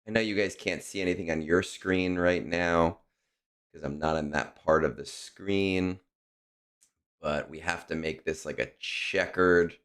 I know you guys can't see anything on your screen right now because I'm not in that part of the screen, but we have to make this like a checkered.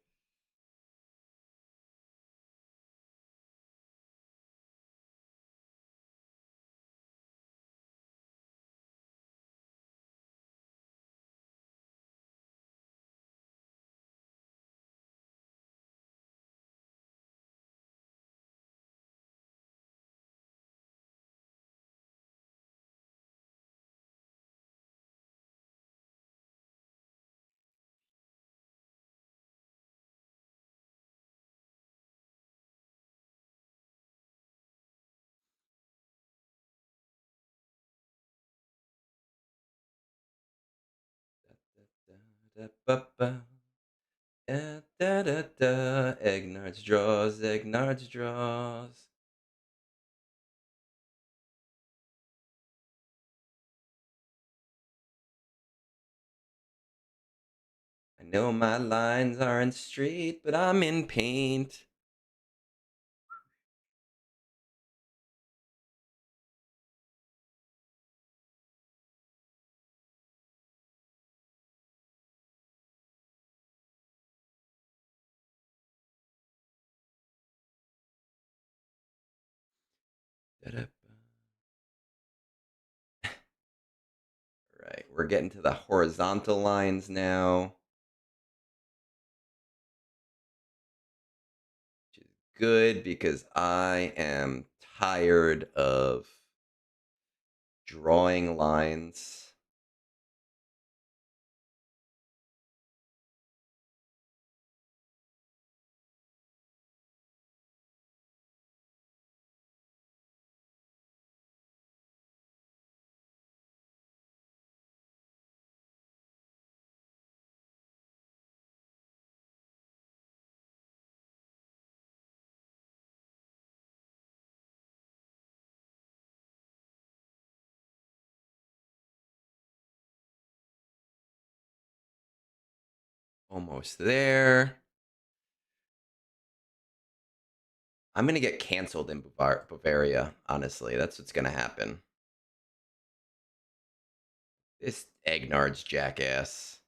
Da da da. Egnards draws. Egnards draws. I know my lines aren't straight, but I'm in paint. Da-da. Right, we're getting to the horizontal lines now, which is good because I am tired of drawing lines. Almost there. I'm gonna get canceled in Bavaria. Honestly, that's what's gonna happen. This Egnard's jackass.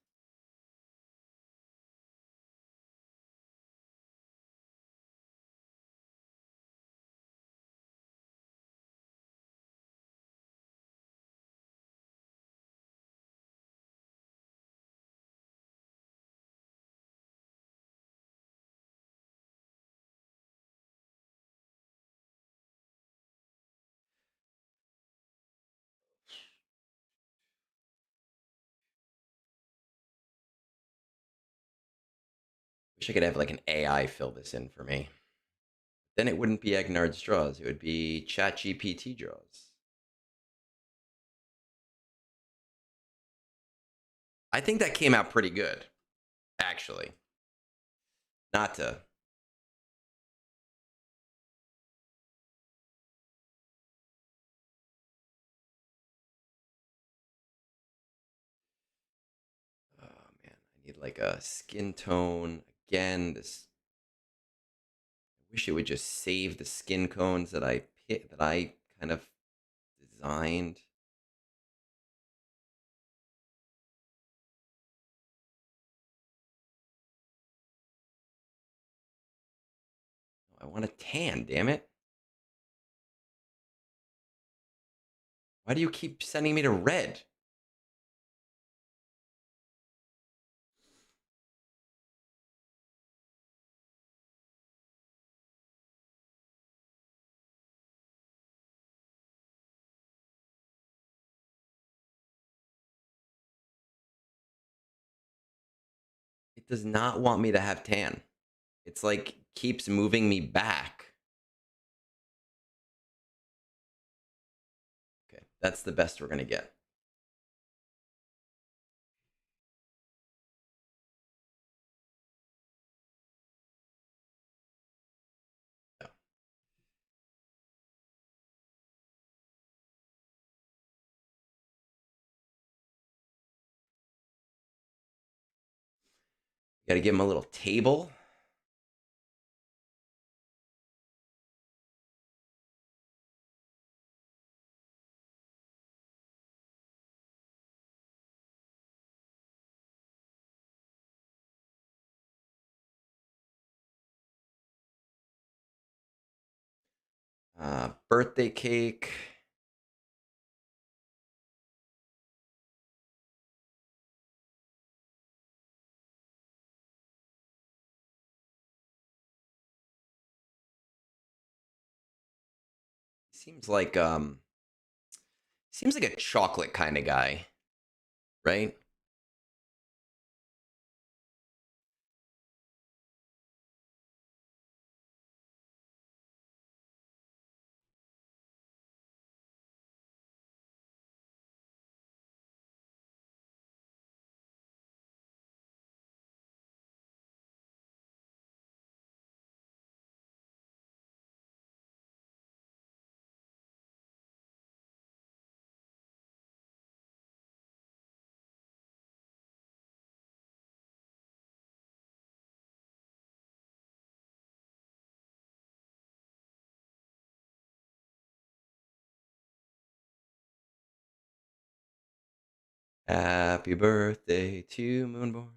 Wish I could have like an AI fill this in for me. Then it wouldn't be Egnard's draws. It would be ChatGPT draws. I think that came out pretty good, actually. Not to. Oh man, I need like a skin tone again. This. I wish it would just save the skin cones that I kind of designed. I want a tan. Damn it! Why do you keep sending me to red? It does not want me to have tan. It's like keeps moving me back. Okay, that's the best we're gonna get. Yeah. Got to give him a little table. Birthday cake. Seems like a chocolate kind of guy, right? Happy birthday to Moonborn.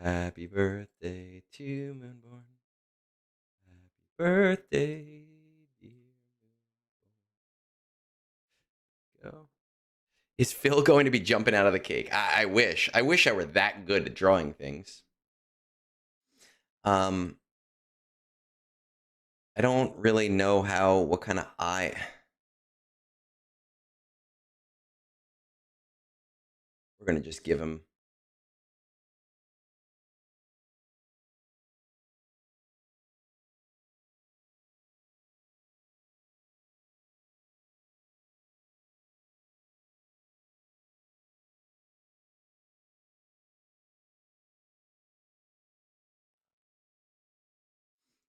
Happy birthday to Moonborn. Happy birthday, dear Moonborn. Go. Is Phil going to be jumping out of the cake? I wish. I wish I were that good at drawing things. I don't really know what kind of eye. We're going to just give him.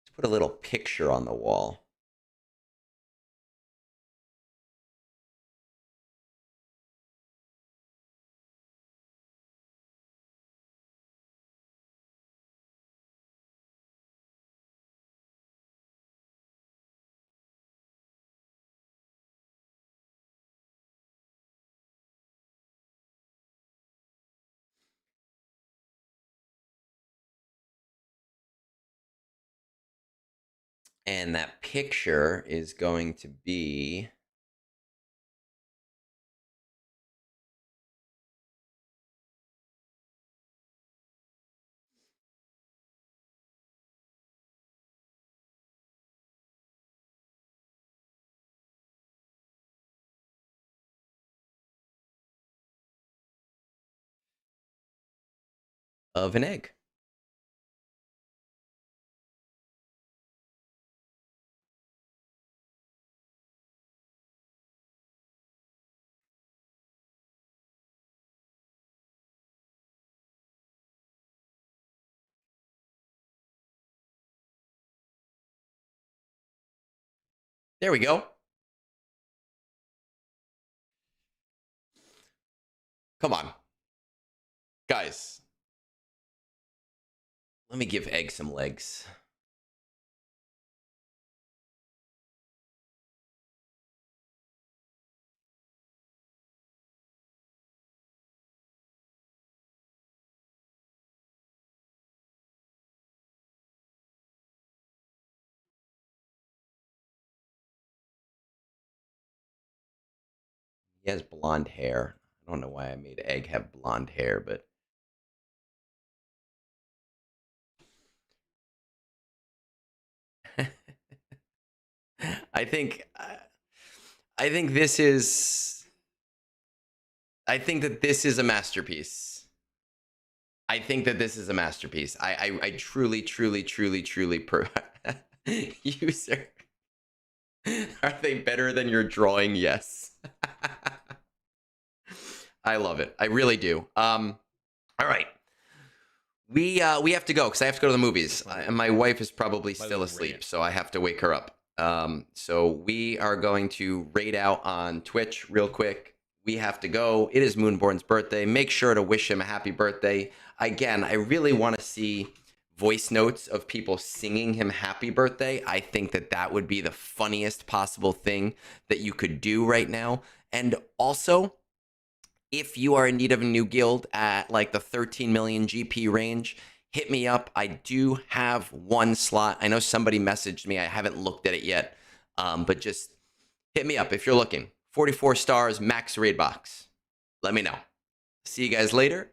Let's put a little picture on the wall. And that picture is going to be of an egg. There we go. Come on. Guys. Let me give Egg some legs. He has blonde hair. I don't know why I made Egg have blonde hair, but I think this is I think that this is a masterpiece. I think that this is a masterpiece. I truly user. Are they better than your drawing? Yes. I love it. I really do. All right. We have to go because I have to go to the movies. And my wife is probably still asleep, so I have to wake her up. So we are going to raid out on Twitch real quick. We have to go. It is Moonborn's birthday. Make sure to wish him a happy birthday. Again, I really want to see voice notes of people singing him happy birthday. I think that would be the funniest possible thing that you could do right now. And also, if you are in need of a new guild at like the 13 million GP range, hit me up. I do have one slot. I know somebody messaged me. I haven't looked at it yet, but just hit me up if you're looking. 44 stars, max raid box. Let me know. See you guys later.